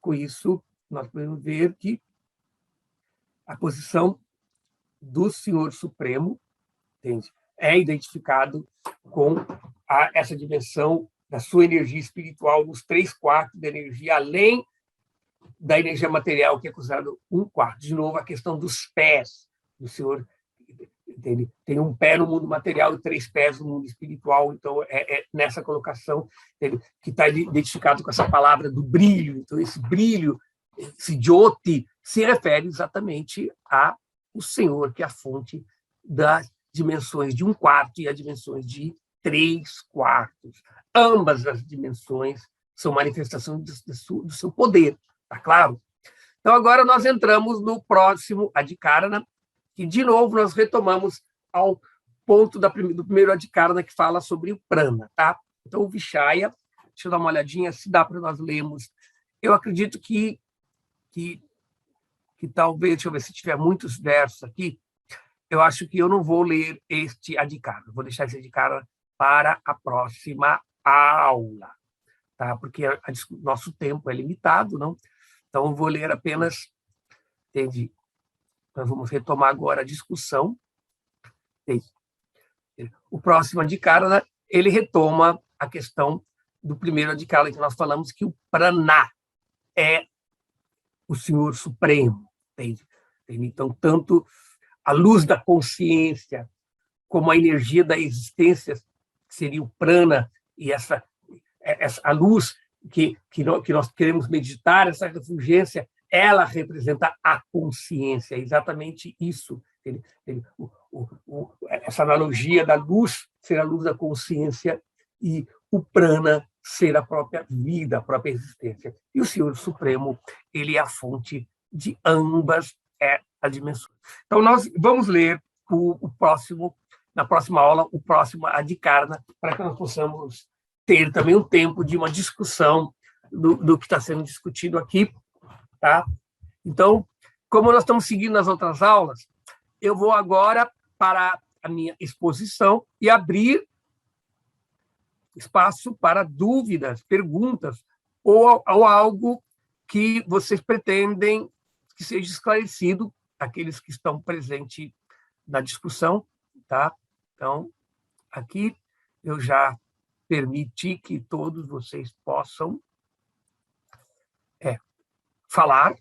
com isso, nós podemos ver que a posição do Senhor Supremo, entende? É identificado com essa dimensão da sua energia espiritual, nos 3/4 da energia, além da energia material, que é considerado 1/4. De novo, a questão dos pés do Senhor. Ele tem um pé no mundo material e 3 pés no mundo espiritual. Então, é nessa colocação que está identificado com essa palavra do brilho. Então, esse brilho, esse jyoti, se refere exatamente ao Senhor, que é a fonte das dimensões de 1/4 e as dimensões de 3/4. Ambas as dimensões são manifestações do seu poder, tá claro? Então, agora nós entramos no próximo Adhikarana, que, de novo, nós retomamos ao ponto do primeiro Adhikarana, que fala sobre o prana, tá? Então, o Vishaya, deixa eu dar uma olhadinha, se dá para nós lermos. Eu acredito que talvez, deixa eu ver se tiver muitos versos aqui, eu acho que eu não vou ler este Adhikarana, vou deixar esse Adhikarana para a próxima aula, tá? Porque nosso tempo é limitado, não? Então, eu vou ler apenas, entende? Nós vamos retomar agora a discussão. O próximo Adhikarana, ele retoma a questão do primeiro Adhikarana, que nós falamos que o prana é o Senhor Supremo. Entende? Então, tanto a luz da consciência como a energia da existência, que seria o prana, e a luz que nós queremos meditar, essa refulgência, ela representa a consciência, é exatamente isso. Essa analogia da luz ser a luz da consciência e o prana ser a própria vida, a própria existência. E o Senhor Supremo, ele é a fonte de ambas as dimensões. Então, nós vamos ler na próxima aula, o próximo Adhikarana, para que nós possamos ter também um tempo de uma discussão do que está sendo discutido aqui, tá? Então, como nós estamos seguindo nas outras aulas, eu vou agora para a minha exposição e abrir espaço para dúvidas, perguntas, ou algo que vocês pretendem que seja esclarecido, aqueles que estão presentes na discussão, tá? Então, aqui eu já permiti que todos vocês possam falar,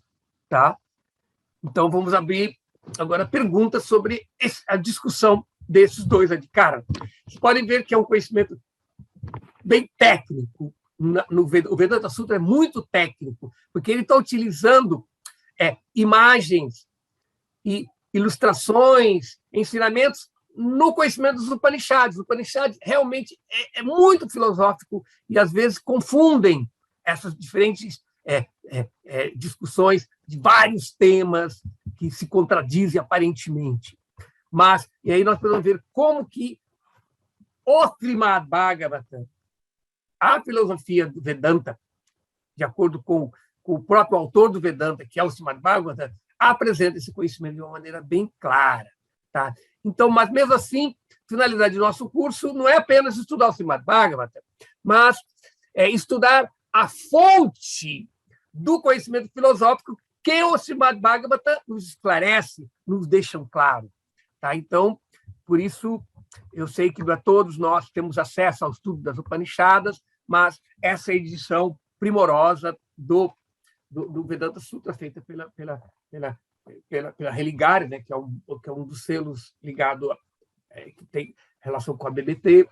tá? Então, vamos abrir agora perguntas sobre a discussão desses dois aqui. Cara, vocês podem ver que é um conhecimento bem técnico. O Vedanta Sutra é muito técnico, porque ele está utilizando imagens e ilustrações, ensinamentos no conhecimento dos Upanishads. O Upanishad realmente é muito filosófico e, às vezes, confundem essas diferentes discussões de vários temas que se contradizem aparentemente. Mas, e aí nós podemos ver como que o Srimad Bhagavatam, a filosofia do Vedanta, de acordo com o próprio autor do Vedanta, que é o Srimad Bhagavatam, apresenta esse conhecimento de uma maneira bem clara. Tá? Então, mas mesmo assim, a finalidade do nosso curso não é apenas estudar o Srimad Bhagavatam, mas estudar a fonte do conhecimento filosófico que o Srimad Bhagavatam nos esclarece, nos deixa claro. Tá? Então, por isso, eu sei que todos nós temos acesso ao estudo das Upanishadas, mas essa edição primorosa do Vedanta Sutra, feita pela Religare, né, que é um dos selos ligado que tem relação com a BBT,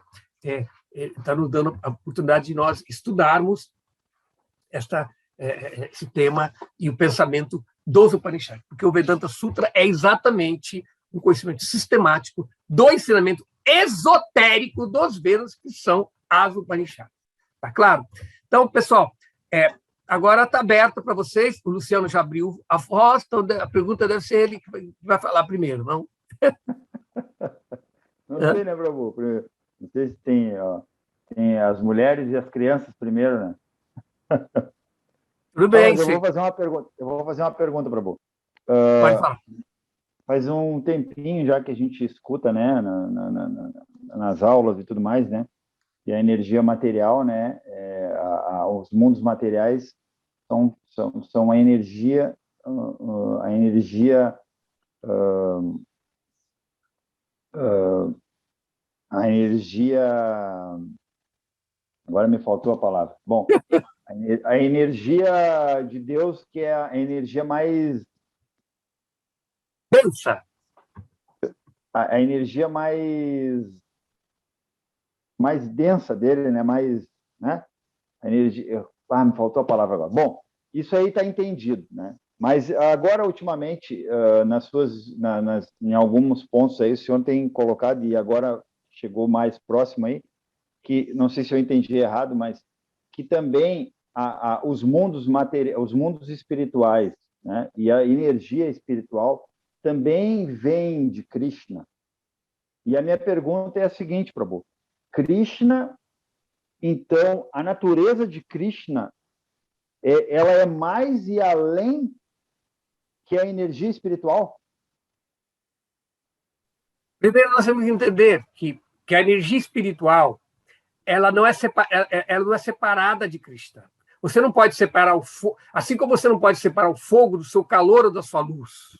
está nos dando a oportunidade de nós estudarmos esse tema e o pensamento dos Upanishads, porque o Vedanta Sutra é exatamente um conhecimento sistemático do ensinamento esotérico dos Vedas, que são as Upanishads. Tá claro? Então, pessoal, agora está aberto para vocês. O Luciano já abriu a voz, então a pergunta deve ser ele que vai falar primeiro, não? Não sei, né, Prabhu? Não sei se tem as mulheres e as crianças primeiro, né? Tudo bem, eu vou fazer uma pergunta, Prabhu. Pode falar. Faz um tempinho já que a gente escuta, né, nas aulas e tudo mais, né, e a energia material, né, os mundos materiais são a energia, agora me faltou a palavra. Bom, a energia de Deus, que é a energia mais densa. A energia mais densa dele, né? Né? A energia. Me faltou a palavra agora. Bom, isso aí está entendido, né? Mas agora, ultimamente, em alguns pontos aí, o senhor tem colocado, e agora chegou mais próximo aí, que não sei se eu entendi errado, mas que também os mundos espirituais, né? E a energia espiritual também vem de Krishna. E a minha pergunta é a seguinte, Prabhu. Krishna, então, a natureza de Krishna, ela é mais e além que a energia espiritual? Primeiro, nós temos que entender que a energia espiritual ela não é separada de Krishna. Você não pode separar o fogo, assim como você não pode separar o fogo do seu calor ou da sua luz.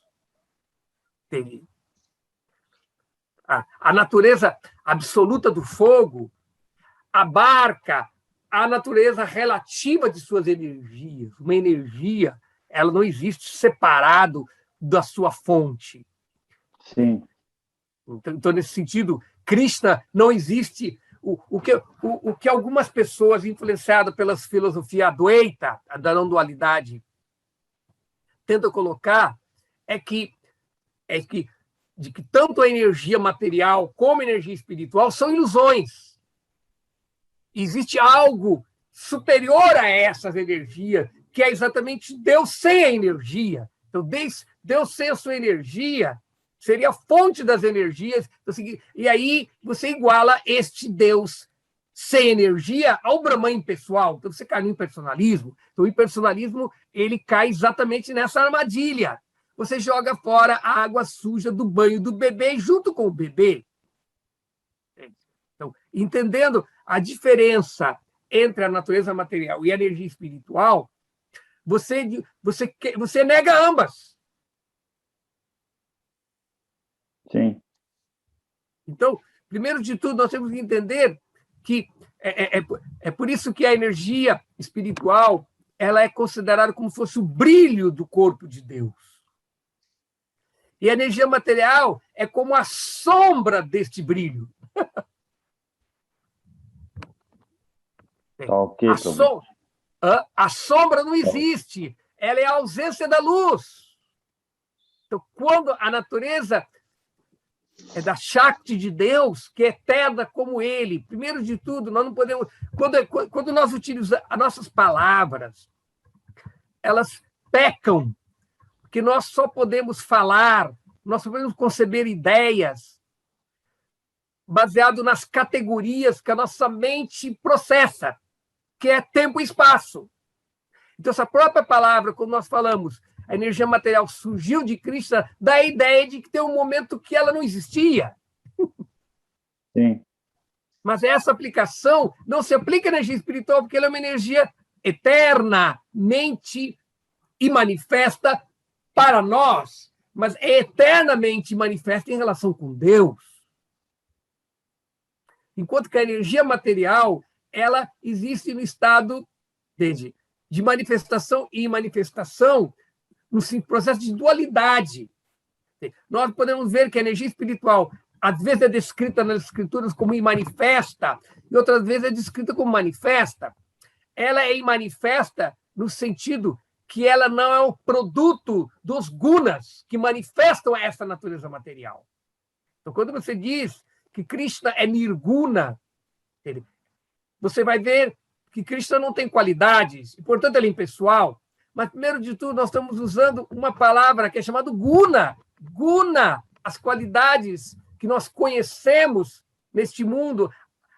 A natureza absoluta do fogo abarca a natureza relativa de suas energias. Uma energia, ela não existe separado da sua fonte. Sim. Então, nesse sentido, Krishna não existe. O que algumas pessoas, influenciadas pela filosofia Advaita, da não-dualidade, tentam colocar é que tanto a energia material como a energia espiritual são ilusões. Existe algo superior a essas energias, que é exatamente Deus sem a energia. Então, Deus sem a sua energia seria a fonte das energias. E aí você iguala este Deus sem energia ao Brahman impessoal. Então, você cai no impersonalismo. Então, o impersonalismo ele cai exatamente nessa armadilha. Você joga fora a água suja do banho do bebê junto com o bebê. Então, entendendo a diferença entre a natureza material e a energia espiritual, você nega ambas. Sim. Então, primeiro de tudo, nós temos que entender que é por isso que a energia espiritual ela é considerada como se fosse o brilho do corpo de Deus. E a energia material é como a sombra deste brilho. Ok, a sombra não existe, ela é a ausência da luz. Então, quando a natureza é da Shakti de Deus, que é eterna como ele, primeiro de tudo, nós não podemos. Quando nós utilizamos as nossas palavras, elas pecam, porque nós só podemos falar, nós só podemos conceber ideias baseado nas categorias que a nossa mente processa, que é tempo e espaço. Então, essa própria palavra, quando nós falamos a energia material surgiu de Krishna, dá a ideia de que tem um momento que ela não existia. Sim. Mas essa aplicação não se aplica à energia espiritual, porque ela é uma energia eterna, mente e manifesta para nós, mas é eternamente manifesta em relação com Deus. Enquanto que a energia material, ela existe no estado de manifestação e manifestação, no processo de dualidade. Nós podemos ver que a energia espiritual, às vezes, é descrita nas escrituras como imanifesta, e outras vezes é descrita como manifesta. Ela é imanifesta no sentido que ela não é o produto dos gunas que manifestam essa natureza material. Então, quando você diz que Krishna é nirguna, você vai ver que Krishna não tem qualidades, e, portanto, ele é impessoal. Mas, primeiro de tudo, nós estamos usando uma palavra que é chamada guna. Guna, as qualidades que nós conhecemos neste mundo,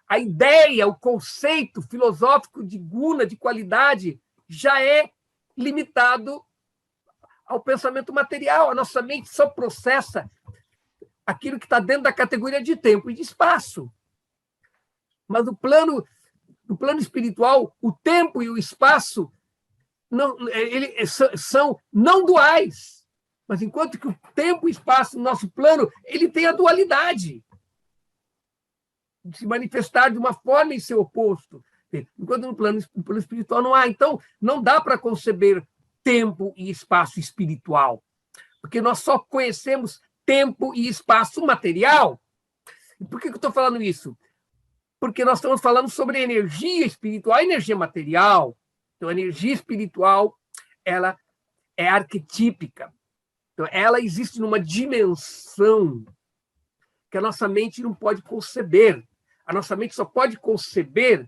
a ideia, o conceito filosófico de guna, de qualidade, já é limitado ao pensamento material. A nossa mente só processa aquilo que está dentro da categoria de tempo e de espaço. Mas no plano espiritual, o tempo e o espaço são não duais. Mas enquanto que o tempo e o espaço no nosso plano, ele tem a dualidade de se manifestar de uma forma e ser oposto. Enquanto no plano espiritual não há. Então, não dá para conceber tempo e espaço espiritual, porque nós só conhecemos tempo e espaço material. E por que eu estou falando isso? Porque nós estamos falando sobre energia espiritual e energia material. Então, a energia espiritual, ela é arquetípica. Então, ela existe numa dimensão que a nossa mente não pode conceber. A nossa mente só pode conceber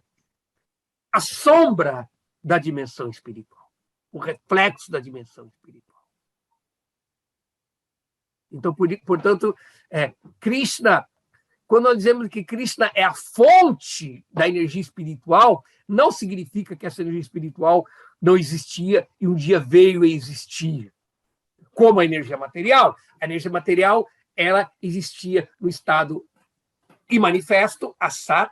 a sombra da dimensão espiritual, o reflexo da dimensão espiritual. Então, portanto, Krishna, quando nós dizemos que Krishna é a fonte da energia espiritual, não significa que essa energia espiritual não existia e um dia veio a existir. Como a energia material. A energia material, ela existia no estado imanifesto, assat,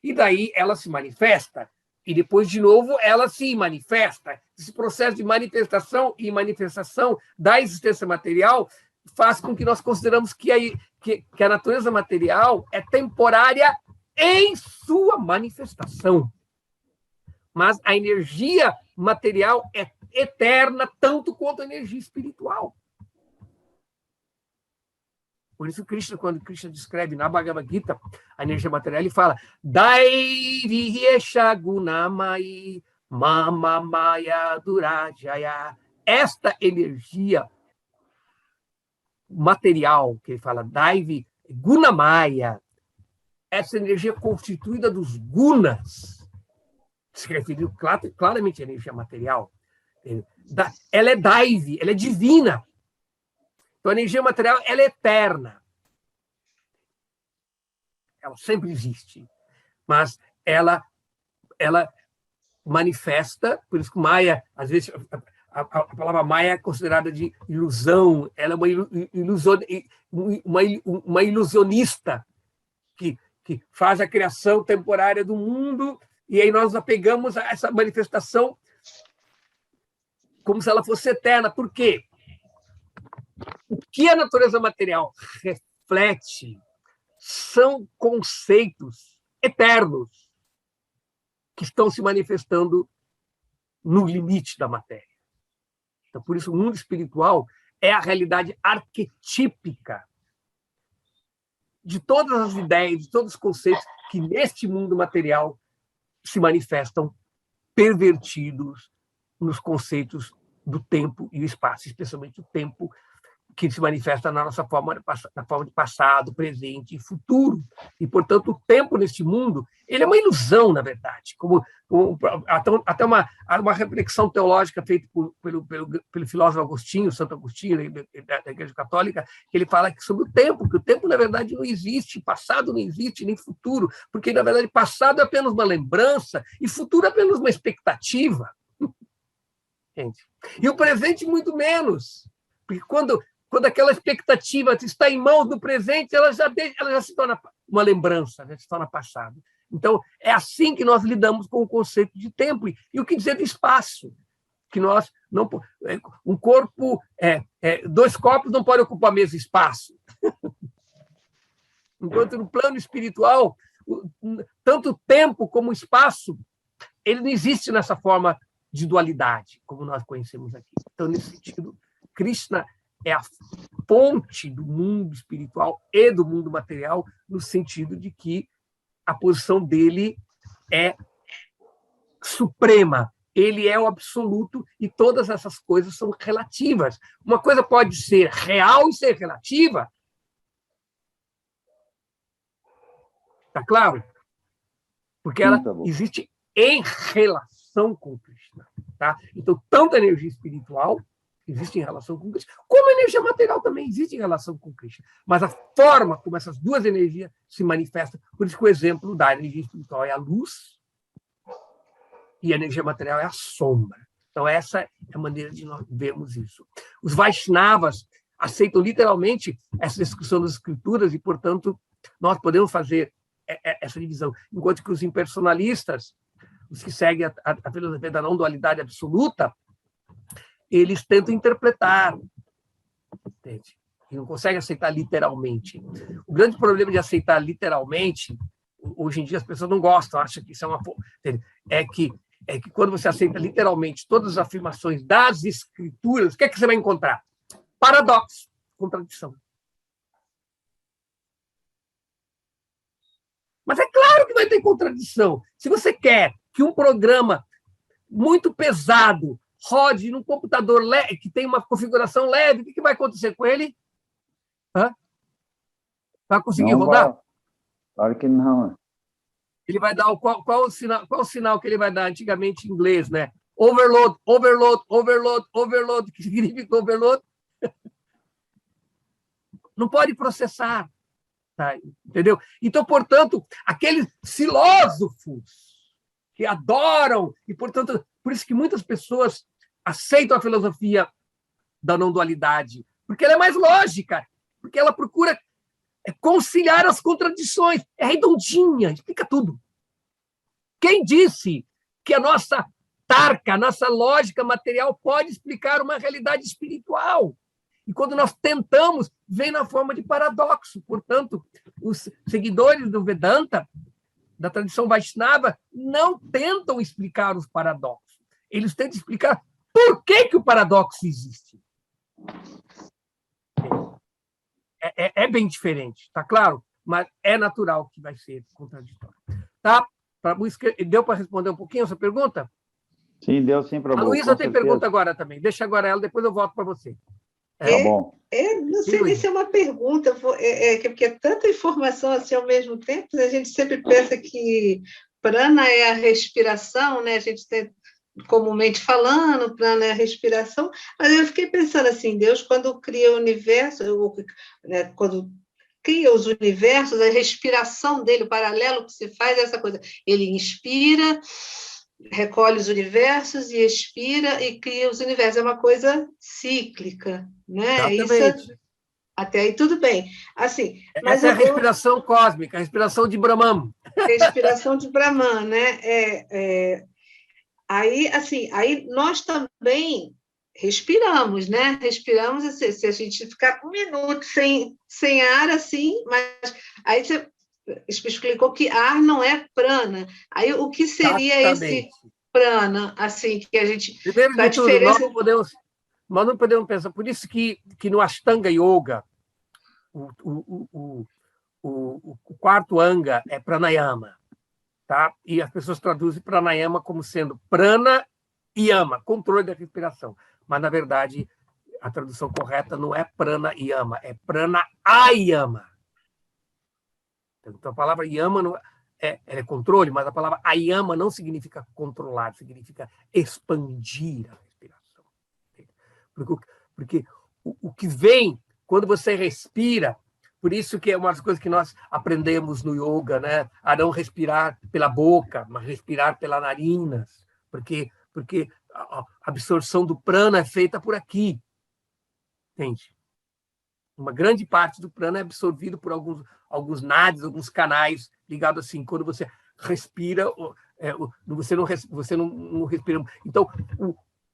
e daí ela se manifesta. E depois, de novo, ela se manifesta. Esse processo de manifestação e manifestação da existência material faz com que nós consideramos que a natureza material é temporária em sua manifestação. Mas a energia material é eterna, tanto quanto a energia espiritual. Por isso, quando Krishna descreve na Bhagavad Gita a energia material, ele fala Daivihesha gunamai mama maya durajaya. Esta energia material, que ele fala Daivi gunamaya, essa energia constituída dos gunas, se referiu claramente à energia material, ela é Daivi, ela é divina. Então, a energia material, ela é eterna. Ela sempre existe. Mas ela manifesta, por isso que Maya, às vezes, a palavra Maia é considerada de ilusão, ela é uma ilusionista que faz a criação temporária do mundo, e aí nós apegamos a essa manifestação como se ela fosse eterna. Por quê? O que a natureza material reflete são conceitos eternos que estão se manifestando no limite da matéria. Então, por isso, o mundo espiritual é a realidade arquetípica de todas as ideias, de todos os conceitos que neste mundo material se manifestam pervertidos nos conceitos do tempo e o espaço, especialmente o tempo que se manifesta na nossa forma de passado, presente e futuro. E, portanto, o tempo neste mundo ele é uma ilusão, na verdade. Até uma reflexão teológica feita pelo filósofo Agostinho, Santo Agostinho, da Igreja Católica, que ele fala sobre o tempo, que o tempo, na verdade, não existe, passado não existe, nem futuro, porque, na verdade, passado é apenas uma lembrança e futuro é apenas uma expectativa. Gente. E o presente, muito menos. Porque quando aquela expectativa está em mãos do presente, ela já se torna uma lembrança, já se torna passado. Então, é assim que nós lidamos com o conceito de tempo. E o que dizer de espaço? Que nós não, um corpo, dois corpos não podem ocupar o mesmo espaço. Enquanto no plano espiritual, tanto o tempo como o espaço, ele não existe nessa forma de dualidade, como nós conhecemos aqui. Então, nesse sentido, Krishna é a fonte do mundo espiritual e do mundo material, no sentido de que a posição dele é suprema, ele é o absoluto e todas essas coisas são relativas. Uma coisa pode ser real e ser relativa. Está claro? Porque ela existe em relação com Krishna. Tá? Então, tanto a energia espiritual existe em relação com Krishna, como a energia material também existe em relação com Krishna. Mas a forma como essas duas energias se manifestam, por isso que o exemplo da energia espiritual é a luz e a energia material é a sombra. Então, essa é a maneira de nós vermos isso. Os Vaishnavas aceitam literalmente essa descrição das escrituras e, portanto, nós podemos fazer essa divisão. Enquanto que os impersonalistas, os que seguem a filosofia da não dualidade absoluta, eles tentam interpretar, entende? E não conseguem aceitar literalmente. O grande problema de aceitar literalmente, hoje em dia as pessoas não gostam, acham que isso é uma... É que quando você aceita literalmente todas as afirmações das escrituras, o que é que você vai encontrar? Paradoxo, contradição. Mas é claro que vai ter contradição. Se você quer que um programa muito pesado rode num computador leve, que tem uma configuração leve, o que vai acontecer com ele? Vai conseguir não rodar? Vai. Claro que não. Ele vai dar qual o sinal que ele vai dar antigamente em inglês, né? Overload, overload, overload, overload. O que significa overload? Não pode processar. Tá? Entendeu? Então, portanto, aqueles filósofos que adoram, e, portanto, por isso que muitas pessoas aceitam a filosofia da não-dualidade, porque ela é mais lógica, porque ela procura conciliar as contradições, é redondinha, explica tudo. Quem disse que a nossa tarca, a nossa lógica material pode explicar uma realidade espiritual? E quando nós tentamos, vem na forma de paradoxo. Portanto, os seguidores do Vedanta, da tradição Vaishnava, não tentam explicar os paradoxos. Eles tentam explicar por que o paradoxo existe. É bem diferente, tá claro? Mas é natural que vai ser contraditório. Tá? Deu para responder um pouquinho essa pergunta? Sim, deu sim, para a Luísa tem pergunta agora também. Deixa agora ela, depois eu volto para você. Tá bom. Não sei nem se é uma pergunta, porque é tanta informação assim ao mesmo tempo, a gente sempre pensa que prana é a respiração, né? A gente tem comumente falando, prana é a respiração, mas eu fiquei pensando assim, Deus, quando cria o universo, né, quando cria os universos, a respiração dele, o paralelo que se faz é essa coisa, ele inspira recolhe os universos e expira e cria os universos. É uma coisa cíclica, né? Exatamente. Isso, até aí tudo bem. Assim, mas essa é a respiração cósmica, a respiração de Brahman. Respiração de Brahman, né? Aí, assim, aí nós também respiramos, né? Respiramos, se a gente ficar um minuto sem ar, assim, mas aí você explicou que ar não é prana. Aí o que seria esse prana, assim, que a gente... Primeiro de tudo, nós não podemos pensar, por isso que no Ashtanga Yoga, o quarto anga é pranayama, tá? E as pessoas traduzem pranayama como sendo prana e yama, controle da respiração. Mas, na verdade, a tradução correta não é prana e yama, é prana ayama. Então, a palavra yama não é controle, mas a palavra ayama não significa controlar, significa expandir a respiração. Porque o que vem quando você respira, por isso que é uma das coisas que nós aprendemos no yoga, né? A não respirar pela boca, mas respirar pelas narinas, porque a absorção do prana é feita por aqui. Entende? Uma grande parte do prana é absorvido por alguns nadis, alguns canais ligados assim. Quando você respira, você não respira. Então,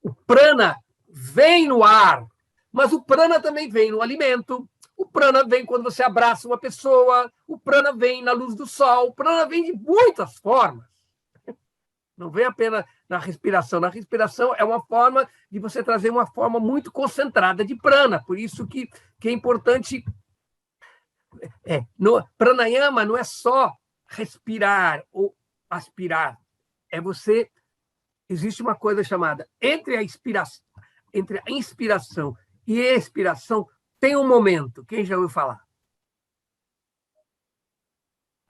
o prana vem no ar, mas o prana também vem no alimento. O prana vem quando você abraça uma pessoa, o prana vem na luz do sol, o prana vem de muitas formas. Não vem apenas na respiração. Na respiração é uma forma de você trazer uma forma muito concentrada de prana. Por isso que é importante... No pranayama não é só respirar ou aspirar. Existe uma coisa chamada... Entre a inspiração e a expiração, tem um momento, quem já ouviu falar?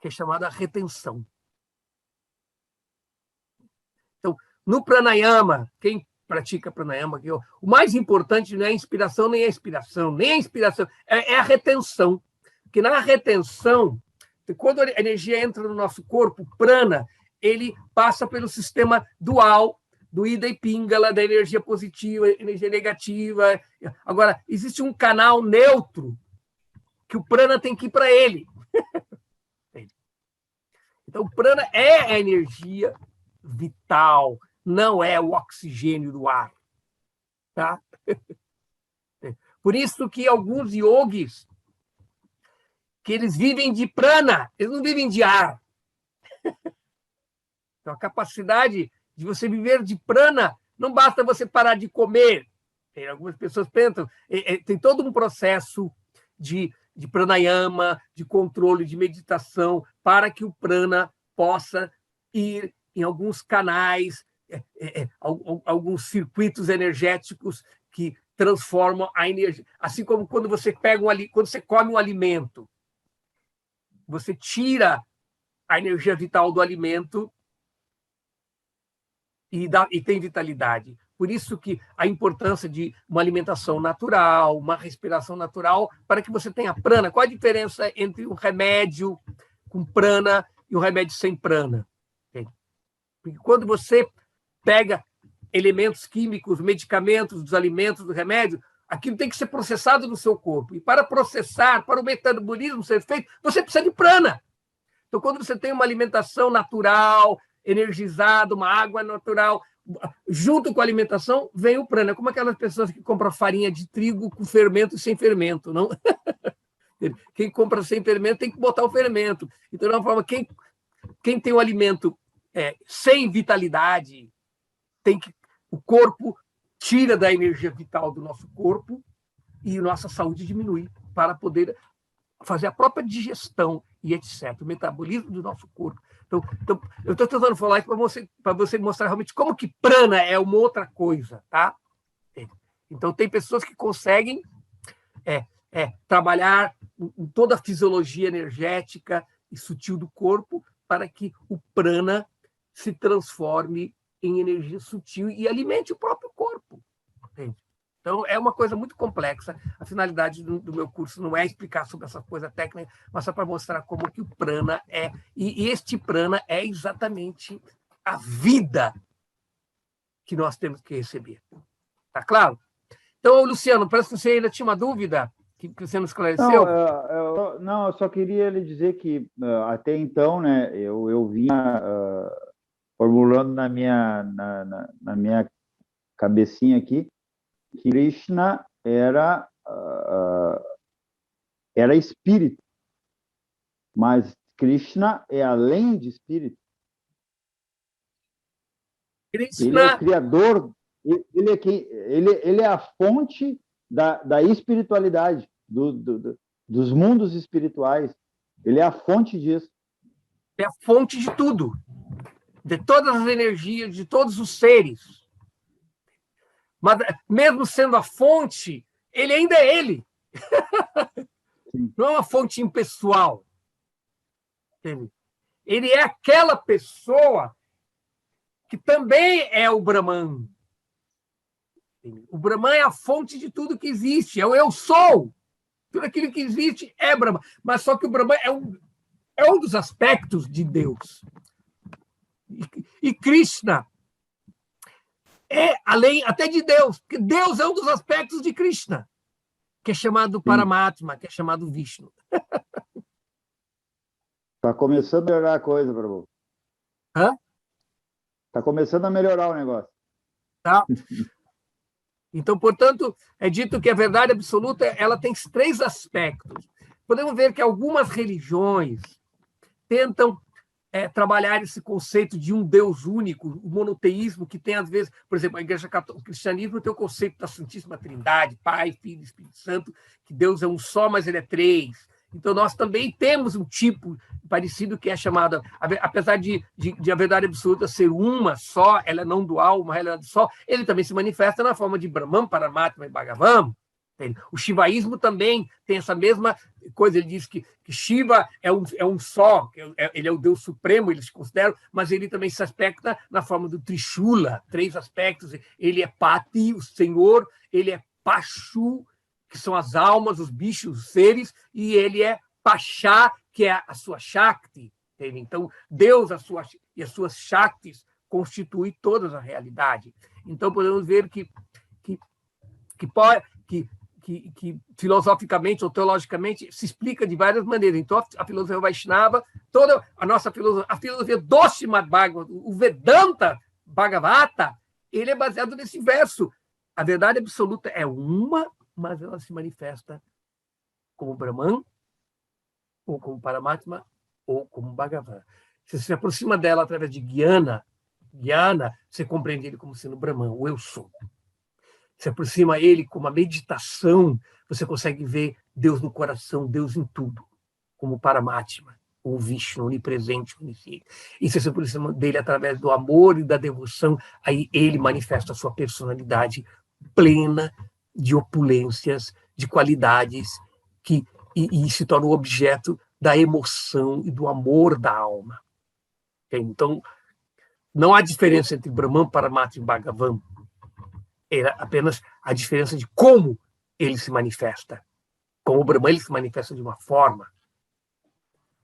Que é chamada retenção. Então, no pranayama, quem pratica pranayama, o mais importante não é a inspiração nem a expiração, nem a inspiração, é a retenção. Porque na retenção, quando a energia entra no nosso corpo, o prana, ele passa pelo sistema dual, do Ida e Pingala, da energia positiva, energia negativa. Agora, existe um canal neutro que o prana tem que ir para ele. Então, o prana é a energia vital, não é o oxigênio do ar. Tá? Por isso que alguns yogis, que eles vivem de prana, eles não vivem de ar. Então, a capacidade de você viver de prana, não basta você parar de comer. Algumas pessoas pensam, tem todo um processo de pranayama, de controle, de meditação, para que o prana possa ir em alguns canais, alguns circuitos energéticos que transformam a energia. Assim como quando você quando você come um alimento, você tira a energia vital do alimento e tem vitalidade. Por isso que a importância de uma alimentação natural, uma respiração natural, para que você tenha prana. Qual a diferença entre um remédio com prana e um remédio sem prana? Porque quando você pega elementos químicos, medicamentos, dos alimentos, do remédio, aquilo tem que ser processado no seu corpo. E para processar, para o metabolismo ser feito, você precisa de prana. Então, quando você tem uma alimentação natural, energizada, uma água natural, junto com a alimentação, vem o prana. Como aquelas pessoas que compram farinha de trigo com fermento e sem fermento, não? Quem compra sem fermento tem que botar o fermento. Então, de uma forma, quem tem um alimento sem vitalidade, o corpo tira da energia vital do nosso corpo e nossa saúde diminui para poder fazer a própria digestão e etc. O metabolismo do nosso corpo. Então eu estou tentando falar isso para você mostrar realmente como que prana é uma outra coisa, tá? Então, tem pessoas que conseguem trabalhar em toda a fisiologia energética e sutil do corpo para que o prana se transforme em energia sutil e alimente o próprio corpo. Entende? Então, é uma coisa muito complexa. A finalidade do meu curso não é explicar sobre essa coisa técnica, mas só para mostrar como que o prana é. E este prana é exatamente a vida que nós temos que receber. Tá claro? Então, Luciano, parece que você ainda tinha uma dúvida que você não esclareceu. Não, eu só queria lhe dizer que até então, né, eu vinha formulando na minha cabecinha aqui que Krishna era espírito, mas Krishna é além de espírito. Krishna... Ele é o criador, ele é a fonte da espiritualidade, dos mundos espirituais. Ele é a fonte disso. É a fonte de tudo, de todas as energias, de todos os seres. Mas, mesmo sendo a fonte, ele ainda é ele. Não é uma fonte impessoal. Ele é aquela pessoa que também é o Brahman. O Brahman é a fonte de tudo que existe, é o eu sou. Tudo aquilo que existe é Brahman. Mas só que o Brahman é um dos aspectos de Deus. E Krishna é além até de Deus, porque Deus é um dos aspectos de Krishna, que é chamado Paramatma, que é chamado Vishnu. Está começando a melhorar a coisa, Prabhu. Hã? Está começando a melhorar o negócio. Tá? Então, portanto, é dito que a verdade absoluta ela tem 3 aspectos. Podemos ver que algumas religiões tentam trabalhar esse conceito de um Deus único, o monoteísmo, que tem, às vezes, por exemplo, a Igreja Católica, o cristianismo tem o conceito da Santíssima Trindade, Pai, Filho e Espírito Santo, que Deus é um só, mas ele é 3. Então, nós também temos um tipo parecido que é chamado, apesar de a verdade absoluta ser uma só, ela é não dual, uma realidade só, ele também se manifesta na forma de Brahman, Paramatma e Bhagavan. O shivaísmo também tem essa mesma coisa, ele diz que Shiva é um só, ele é o Deus supremo, eles consideram, mas ele também se aspecta na forma do Trishula, 3 aspectos, ele é Pati, o Senhor, ele é Pashu, que são as almas, os bichos, os seres, e ele é Pachá, que é a sua Shakti. Então, Deus e as suas Shaktis constituem toda a realidade. Então, podemos ver que filosoficamente ou teologicamente se explica de várias maneiras. Então, a filosofia Vaishnava, toda a nossa filosofia, a filosofia do Srimad Bhagavatam, o Vedanta Bhagavata, ele é baseado nesse verso. A verdade absoluta é uma, mas ela se manifesta como Brahman, ou como Paramatma, ou como Bhagavan. Você se aproxima dela através de Jnana, você compreende ele como sendo Brahman, o eu sou. Se aproxima ele com uma meditação, você consegue ver Deus no coração, Deus em tudo, como Paramatma, o Vishnu, onipresente, onisciente. E se aproxima dele através do amor e da devoção, aí ele manifesta a sua personalidade plena de opulências, de qualidades, e se torna o objeto da emoção e do amor da alma. Então, não há diferença entre Brahman, Paramatma e Bhagavan. É apenas a diferença de como ele se manifesta. Com o Brahman, ele se manifesta de uma forma.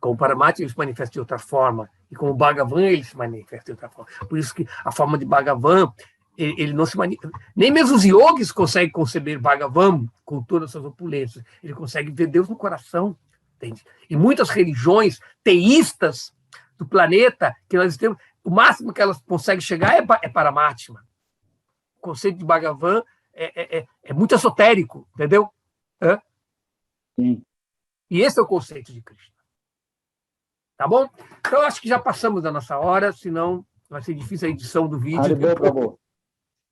Com o Paramatma, ele se manifesta de outra forma. E com o Bhagavan, ele se manifesta de outra forma. Por isso que a forma de Bhagavan, ele não se manifesta. Nem mesmo os yogis conseguem conceber Bhagavan com todas as suas opulências. Ele consegue ver Deus no coração. Entende? E muitas religiões teístas do planeta que nós temos, o máximo que elas conseguem chegar é Paramatma. O conceito de Bhagavan é muito esotérico, entendeu? Sim. E esse é o conceito de Krishna. Tá bom? Então, acho que já passamos da nossa hora, senão vai ser difícil a edição do vídeo. Acabou.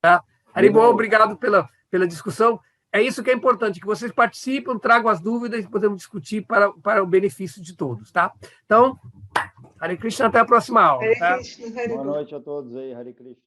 Tá? Haribol, obrigado pela discussão. É isso que é importante, que vocês participem, tragam as dúvidas e podemos discutir para o benefício de todos. Tá? Então, Hare Krishna, até a próxima aula. Tá? Boa noite a todos aí, Hare Krishna.